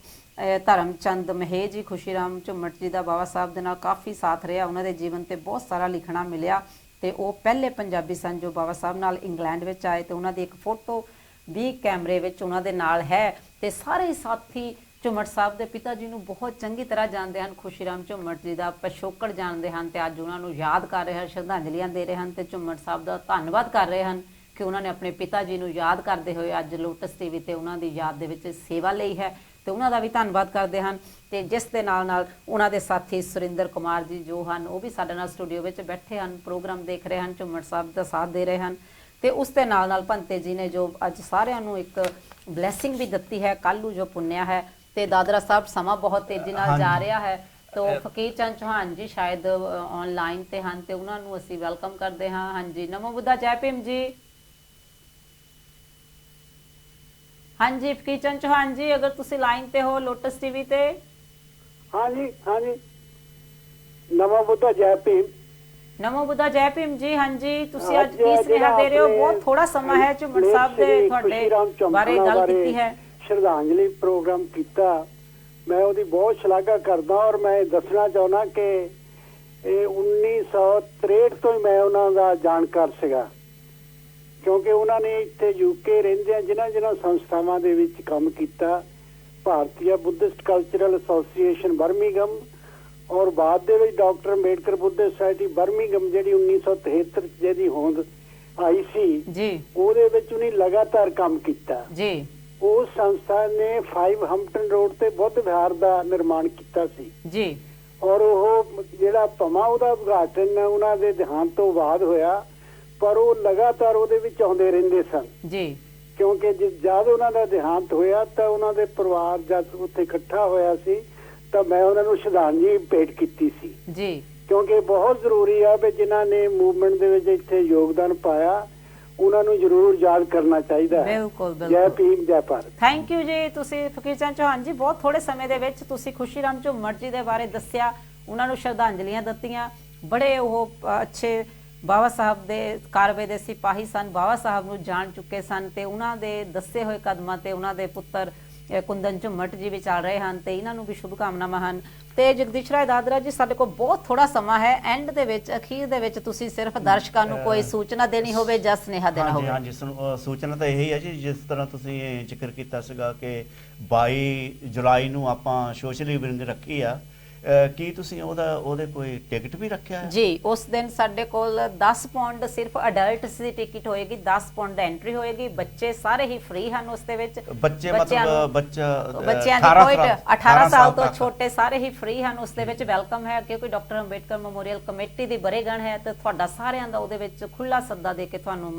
ਧਰਮਚੰਦ ਮਹੇ ਜੀ, ਖੁਸ਼ੀ ਰਾਮ ਝੁੰਮਰ ਜੀ ਦਾ ਬਾਬਾ ਸਾਹਿਬ ਦੇ ਨਾਲ ਕਾਫੀ ਸਾਥ ਰਿਹਾ, ਉਹਨਾਂ ਦੇ ਜੀਵਨ ਤੇ ਬਹੁਤ ਸਾਰਾ ਲਿਖਣਾ ਮਿਲਿਆ ਤੇ ਉਹ ਪਹਿਲੇ ਪੰਜਾਬੀ ਸਨ ਜੋ ਬਾਬਾ ਸਾਹਿਬ ਨਾਲ ਇੰਗਲੈਂਡ ਵਿੱਚ ਆਏ ਤੇ ਉਹਨਾਂ ਦੀ ਇੱਕ ਫੋਟੋ ਵੀ ਕੈਮਰੇ ਵਿੱਚ ਉਹਨਾਂ ਦੇ ਨਾਲ ਹੈ। ਤੇ ਸਾਰੇ ਸਾਥੀ ਝੁੰਮਰ ਸਾਹਿਬ ਦੇ ਪਿਤਾ ਜੀ ਨੂੰ ਬਹੁਤ ਚੰਗੀ ਤਰ੍ਹਾਂ ਜਾਣਦੇ ਹਨ, ਖੁਸ਼ੀ ਰਾਮ ਝੁੰਮਰ ਜੀ ਦਾ ਪਿਛੋਕੜ ਜਾਣਦੇ ਹਨ ਤੇ ਅੱਜ ਉਹਨਾਂ ਨੂੰ ਯਾਦ ਕਰ ਰਹੇ ਹਨ, ਸ਼ਰਧਾਂਜਲੀਆਂ ਦੇ ਰਹੇ ਹਨ ਤੇ ਝੁੰਮਰ ਸਾਹਿਬ ਦਾ ਧੰਨਵਾਦ ਕਰ ਰਹੇ ਹਨ ਕਿ ਉਹਨਾਂ ਨੇ ਆਪਣੇ ਪਿਤਾ ਜੀ ਨੂੰ ਯਾਦ ਕਰਦੇ ਹੋਏ ਅੱਜ ਲੋਟਸ ਟੀਵੀ ਤੇ ਉਹਨਾਂ ਦੀ ਯਾਦ ਦੇ ਵਿੱਚ ਸੇਵਾ ਲਈ ਹੈ ਤੇ ਉਹਨਾਂ ਦਾ ਵੀ ਧੰਨਵਾਦ ਕਰਦੇ ਹਨ। ਤੇ ਜਿਸ ਦੇ ਨਾਲ ਨਾਲ ਉਹਨਾਂ ਦੇ ਸਾਥੀ ਸੁਰਿੰਦਰ ਕੁਮਾਰ ਜੀ ਜੋ ਹਨ ਉਹ ਵੀ ਸਾਡੇ ਨਾਲ ਸਟੂਡੀਓ ਵਿੱਚ ਬੈਠੇ ਹਨ, ਪ੍ਰੋਗਰਾਮ ਦੇਖ ਰਹੇ ਹਨ, ਝੁੰਮਰ ਸਾਹਿਬ ਦਾ ਸਾਥ ਦੇ ਰਹੇ ਹਨ। ਤੇ ਉਸ ਦੇ ਨਾਲ ਨਾਲ ਭੰਤੇ ਜੀ ਨੇ ਜੋ ਅੱਜ ਸਾਰਿਆਂ ਨੂੰ ਇੱਕ ਬਲੈਸਿੰਗ ਵੀ ਦਿੱਤੀ ਹੈ ਕੱਲ੍ਹ ਨੂੰ ਜੋ ਪੁੰਨਿਆ ਹੈ ਤੇ ਦਾਦਰਾ ਸਾਹਿਬ ਸਮਾਂ ਬਹੁਤ ਤੇਜ਼ੀ ਨਾਲ ਹਾਂਜੀ। ਜਾ ਰਿਹਾ ਹੈ, ਤੋ ਫਕੀਰ ਚੰਦ ਚੌਹਾਨ ਜੀ ਸ਼ਾਇਦ ਆਨਲਾਈਨ ਤੇ ਹਨ ਤੇ ਉਹਨਾਂ ਨੂੰ ਅਸੀਂ ਵੈਲਕਮ ਕਰਦੇ ਹਾਂ। ਹਾਂਜੀ, ਨਮੋ ਬੁੱਧਾ, ਜੈ ਭੀਮ ਜੀ। ਹਾਂਜੀ ਫਕੀਰ ਚੰਦ ਚੌਹਾਨ ਜੀ, ਅਗਰ ਤੁਸੀਂ ਲਾਈਨ ਤੇ ਹੋ ਲੋਟਸ ਟੀਵੀ ਤੇ। ਹਾਂਜੀ ਹਾਂਜੀ, ਨਵਾਂ ਬੁੱਧਾ ਜੈ ਭੀਮ। ਨਮੋ ਬੁੱਧਾ, ਜੈ ਭੀਮ ਜੀ। ਹਾਂਜੀ, ਤੁਸੀਂ ਅੱਜ ਅੱਜ ਕੀ ਸੁਨੇਹਾ ਦੇ ਰਹੇ ਹੋ? ਆਪਣੇ ਬਹੁਤ ਥੋੜਾ ਸਮਾਂ ਹੈ, ਝੁੰਮਣ ਸਾਹਿਬ ਦੇ ਸ਼੍ਰੀ ਤੁਹਾਡੇ ਖੁਸ਼ੀ ਰਾਮ ਚੌਂਕਣਾ ਬਾਰੇ ਗੱਲ ਕੀਤੀ ਹੈ। ਸ਼ਰਧਾਂਜਲੀ ਪ੍ਰੋਗਰਾਮ ਕੀਤਾ, ਮੈਂ ਉਹਦੀ ਬਹੁਤ ਸ਼ਲਾਘਾ ਕਰਦਾ ਔਰ ਮੈਂ ਦੱਸਣਾ ਚਾਹੁੰਦਾ ਕਿ ਇਹ 1963 ਤੋਂ ਹੀ ਮੈਂ ਉਹਨਾਂ ਦਾ ਜਾਣਕਾਰ ਸੀਗਾ, ਕਿਉਂਕਿ ਉਹਨਾਂ ਨੇ ਇੱਥੇ ਯੂਕੇ ਰਹਿੰਦਿਆਂ ਜਿਨ੍ਹਾਂ ਸੰਸਥਾਵਾਂ ਦੇ ਵਿੱਚ ਕੰਮ ਕੀਤਾ, ਭਾਰਤੀ ਬੁੱਧਿਸਟ ਕਲਚਰਲ ਐਸੋਸੀਏਸ਼ਨ ਬਰਮਿੰਘਮ ਔਰ ਬਾਅਦ ਦੇ ਵਿੱਚ doctor Ambedkar Buddhist society Birmingham ਜਿਹੜੀ 1973 ਚ ਜਿਹਦੀ ਹੋਂਦ ਆਈ ਸੀ ਜੀ ਉਹਦੇ ਵਿੱਚ ਉਹਨੇ ਲਗਾਤਾਰ ਕੰਮ ਕੀਤਾ। ਜੀ ਉਸ ਸੰਸਥਾ ਨੇ 5 ਹੰਪਟਨ ਰੋਡ ਤੇ ਬੁੱਧ ਵਿਹਾਰ ਦਾ ਨਿਰਮਾਣ ਕੀਤਾ ਸੀ ਜੀ ਔਰ ਉਹ ਜਿਹੜਾ ਭਮਾ ਉਹਦਾ ਉਦਘਾਟਨ ਉਹਨਾਂ ਦੇ ਦੇਹਾਂਤ ਤੋਂ ਬਾਅਦ ਹੋਇਆ, ਪਰ ਉਹ ਲਗਾਤਾਰ ਉਹਦੇ ਵਿੱਚ ਆਉਂਦੇ ਰਹਿੰਦੇ ਸਨ। ਜੀ ਕਿਉਂਕਿ ਜਦ ਉਹਨਾਂ ਦਾ ਦੇਹਾਂਤ ਹੋਇਆ ਤਾਂ ਉਹਨਾਂ ਦੇ ਪਰਿਵਾਰ ਜਦ ਉੱਥੇ ਇਕੱਠਾ ਹੋਇਆ ਸੀ ਤਾਂ ਮੈਂ ਉਹਨਾਂ ਨੂੰ ਸ਼ਰਧਾਂਜਲੀ ਭੇਟ ਕੀਤੀ ਸੀ, ਜੀ ਕਿਉਂਕਿ ਬਹੁਤ ਜ਼ਰੂਰੀ ਆ ਵੀ ਜਿਨ੍ਹਾਂ ਨੇ ਮੂਵਮੈਂਟ ਦੇ ਵਿੱਚ ਇੱਥੇ ਯੋਗਦਾਨ ਪਾਇਆ ਉਹਨਾਂ ਨੂੰ ਜ਼ਰੂਰ ਯਾਦ ਕਰਨਾ ਚਾਹੀਦਾ ਹੈ। ਬਿਲਕੁਲ ਜੈ ਬਿਲਕੁਲ। ਭੀਮ, ਜੈ ਭਾਰਤ। ਥੈਂਕ ਯੂ ਜੀ। ਤੁਸੀਂ ਫਕੀਰ ਚੰਦ ਚੌਹਾਨ ਜੀ ਬਹੁਤ ਥੋੜੇ ਸਮੇਂ ਦੇ ਵਿੱਚ ਤੁਸੀਂ ਖੁਸ਼ੀ ਰਾਮ ਝੁੰਮਰ ਜੀ ਦੇ ਬਾਰੇ ਦੱਸਿਆ, ਉਹਨਾਂ ਨੂੰ ਸ਼ਰਧਾਂਜਲੀਆਂ ਦਿੱਤੀਆਂ। ਬੜੇ ਉਹ ਅੱਛੇ ਬਾਬਾ ਸਾਹਿਬ ਦੇ ਕਾਰਵੇ ਦੇ ਸਿਪਾਹੀ ਸਨ, ਬਾਬਾ ਸਾਹਿਬ ਨੂੰ ਜਾਣ ਚੁੱਕੇ ਸਨ ਤੇ ਉਹਨਾਂ ਦੇ ਦੱਸੇ ਹੋਏ ਕਦਮਾਂ ਤੇ ਉਹਨਾਂ ਦੇ ਪੁੱਤਰ ਕੁੰਦਨ ਝੁੰਮਰ ਜੀ ਵੀ ਚੱਲ ਰਹੇ ਹਨ ਤੇ ਇਹਨਾਂ ਨੂੰ ਵੀ ਸ਼ੁਭ ਕਾਮਨਾਵਾਂ ਹਨ। ਤੇ ਜਗਦੀਸ਼ ਰਾਏ ਦਾਦਰਾ ਜੀ, ਸਾਡੇ ਕੋਲ ਬਹੁਤ ਥੋੜਾ ਸਮਾਂ ਹੈ, ਐਂਡ ਦੇ ਵਿੱਚ ਅਖੀਰ ਦੇ ਵਿੱਚ ਤੁਸੀਂ ਸਿਰਫ ਦਰਸ਼ਕਾਂ ਨੂੰ ਕੋਈ ਸੂਚਨਾ ਦੇਣੀ ਹੋਵੇ ਜਾਂ ਸੁਨੇਹਾ ਦੇਣਾ ਹਾਂਜੀ ਹੋਵੇ। ਹਾਂਜੀ, ਸੂਚਨਾ ਤਾਂ ਇਹੀ ਹੈ ਜੀ, ਜਿਸ ਤਰ੍ਹਾਂ ਤੁਸੀਂ ਜ਼ਿਕਰ ਕੀਤਾ ਸੀਗਾ ਕਿ 22 ਜੁਲਾਈ ਨੂੰ ਆਪਾਂ ਸੋਸ਼ਲ ਇਵੈਂਟ ਰੱਖੀ ਆ, ਕੀ ਤੁਸੀਂ ਉਹਦੇ ਕੋਈ ਟਿਕਟ ਵੀ ਰੱਖਿਆ ਹੈ? ਜੀ, ਉਸ ਦਿਨ ਸਾਡੇ ਕੋਲ 10 ਪਾਉਂਡ ਸਿਰਫ ਅਡਲਟਸ ਦੀ ਟਿਕਟ ਹੋਏਗੀ, 10 ਪਾਉਂਡ ਐਂਟਰੀ ਹੋਏਗੀ। ਬੱਚੇ ਸਾਰੇ ਹੀ ਫ੍ਰੀ ਹਨ ਉਸ ਦੇ ਵਿੱਚ। ਬੱਚੇ ਬੱਚਿਆਂ ਮਤਲਬ ਨੂੰ- ਬੱਚਿਆਂ ਦੀ 18 ਕੋਈ ਸਾਲ 18 ਸਾਲ ਤੋਂ ਤੱਕ। ਛੋਟੇ ਸਾਰੇ ਹੀ ਫ੍ਰੀ ਹਨ ਉਸ ਦੇ ਵਿੱਚ। ਵੈਲਕਮ ਹੈ, ਕਿਉਂਕਿ ਡਾਕਟਰ ਅੰਬੇਡਕਰ ਮੈਮੋਰੀਅਲ ਕਮੇਟੀ ਦੀ ਬਰੇਗਣ ਹੈ ਤੇ ਤੁਹਾਡਾ ਸਾਰਿਆਂ ਦਾ ਉਹਦੇ ਵਿੱਚ ਖੁੱਲਾ ਸੱਦਾ ਦੇ ਕੇ ਤੁਹਾਨੂੰ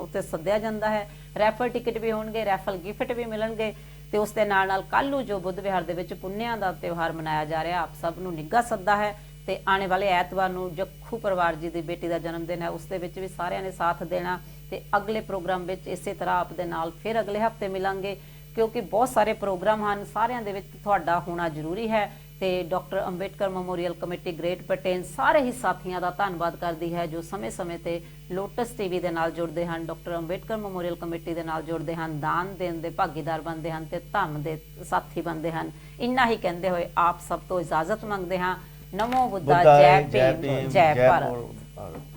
ਉੱਤੇ ਸੱਦਿਆ ਜਾਂਦਾ ਹੈ। ਰੈਫਰ ਟਿਕਟ ਵੀ ਹੋਣਗੇ, ਰੈਫਲ ਗਿਫਟ ਵੀ ਮਿਲਣਗੇ ਤੇ ਉਸ ਦੇ ਨਾਲ ਕੱਲ੍ਹ ਨੂੰ ਜੋ ਬੁੱਧ ਵਿਹਾਰ ਦੇ ਵਿੱਚ ਪੁੰਨਿਆਂ ਦਾ ਤਿਉਹਾਰ ਮਨਾਇਆ ਜਾ ਰਿਹਾ, ਆਪ ਸਭ ਨੂੰ ਨਿੱਘਾ ਸੱਦਾ ਹੈ। ਤੇ ਆਉਣੇ ਵਾਲੇ ਐਤਵਾਰ ਨੂੰ ਜੱਖੂ ਪਰਿਵਾਰ ਜੀ ਦੀ ਬੇਟੀ ਦਾ ਜਨਮ ਦਿਨ ਹੈ, ਉਸ ਦੇ ਵਿੱਚ ਵੀ ਸਾਰਿਆਂ ਨੇ ਸਾਥ ਦੇਣਾ। ਤੇ ਅਗਲੇ ਪ੍ਰੋਗਰਾਮ ਵਿੱਚ ਇਸੇ ਤਰ੍ਹਾਂ ਆਪ ਦੇ ਨਾਲ ਫਿਰ ਅਗਲੇ ਹਫਤੇ ਮਿਲਾਂਗੇ, ਕਿਉਂਕਿ ਬਹੁਤ ਸਾਰੇ ਪ੍ਰੋਗਰਾਮ ਹਨ, ਸਾਰਿਆਂ ਦੇ ਵਿੱਚ ਤੁਹਾਡਾ ਹੋਣਾ ਜ਼ਰੂਰੀ ਹੈ। ਤੇ doctor Ambedkar memorial committee great Britain ਸਾਰੇ ਹੀ ਸਾਥੀਆਂ ਦਾ ਧੰਨਵਾਦ ਕਰਦੀ ਹੈ ਜੋ ਸਮੇਂ-ਸਮੇਂ ਤੇ ਲੋਟਸ ਟੀਵੀ ਦੇ ਨਾਲ ਜੁੜਦੇ ਹਨ, ਡਾਕਟਰ ਅੰਬੇਡਕਰ ਮੈਮੋਰੀਅਲ ਕਮੇਟੀ ਦੇ ਨਾਲ ਜੁੜਦੇ ਹਨ, ਦਾਨ ਦੇਣ ਦੇ ਭਾਗੀਦਾਰ ਬਣਦੇ ਹਨ ਤੇ ਧਰਮ ਦੇ ਸਾਥੀ ਬਣਦੇ ਹਨ। ਇੰਨਾ ਹੀ ਕਹਿੰਦੇ ਹੋਏ ਆਪ ਸਭ ਤੋਂ ਇਜਾਜ਼ਤ ਮੰਗਦੇ ਹਾਂ। ਨਮੋ ਬੁੱਧਾ, ਜੈ ਭੀਮ, ਜੈ ਭਾਰਤ।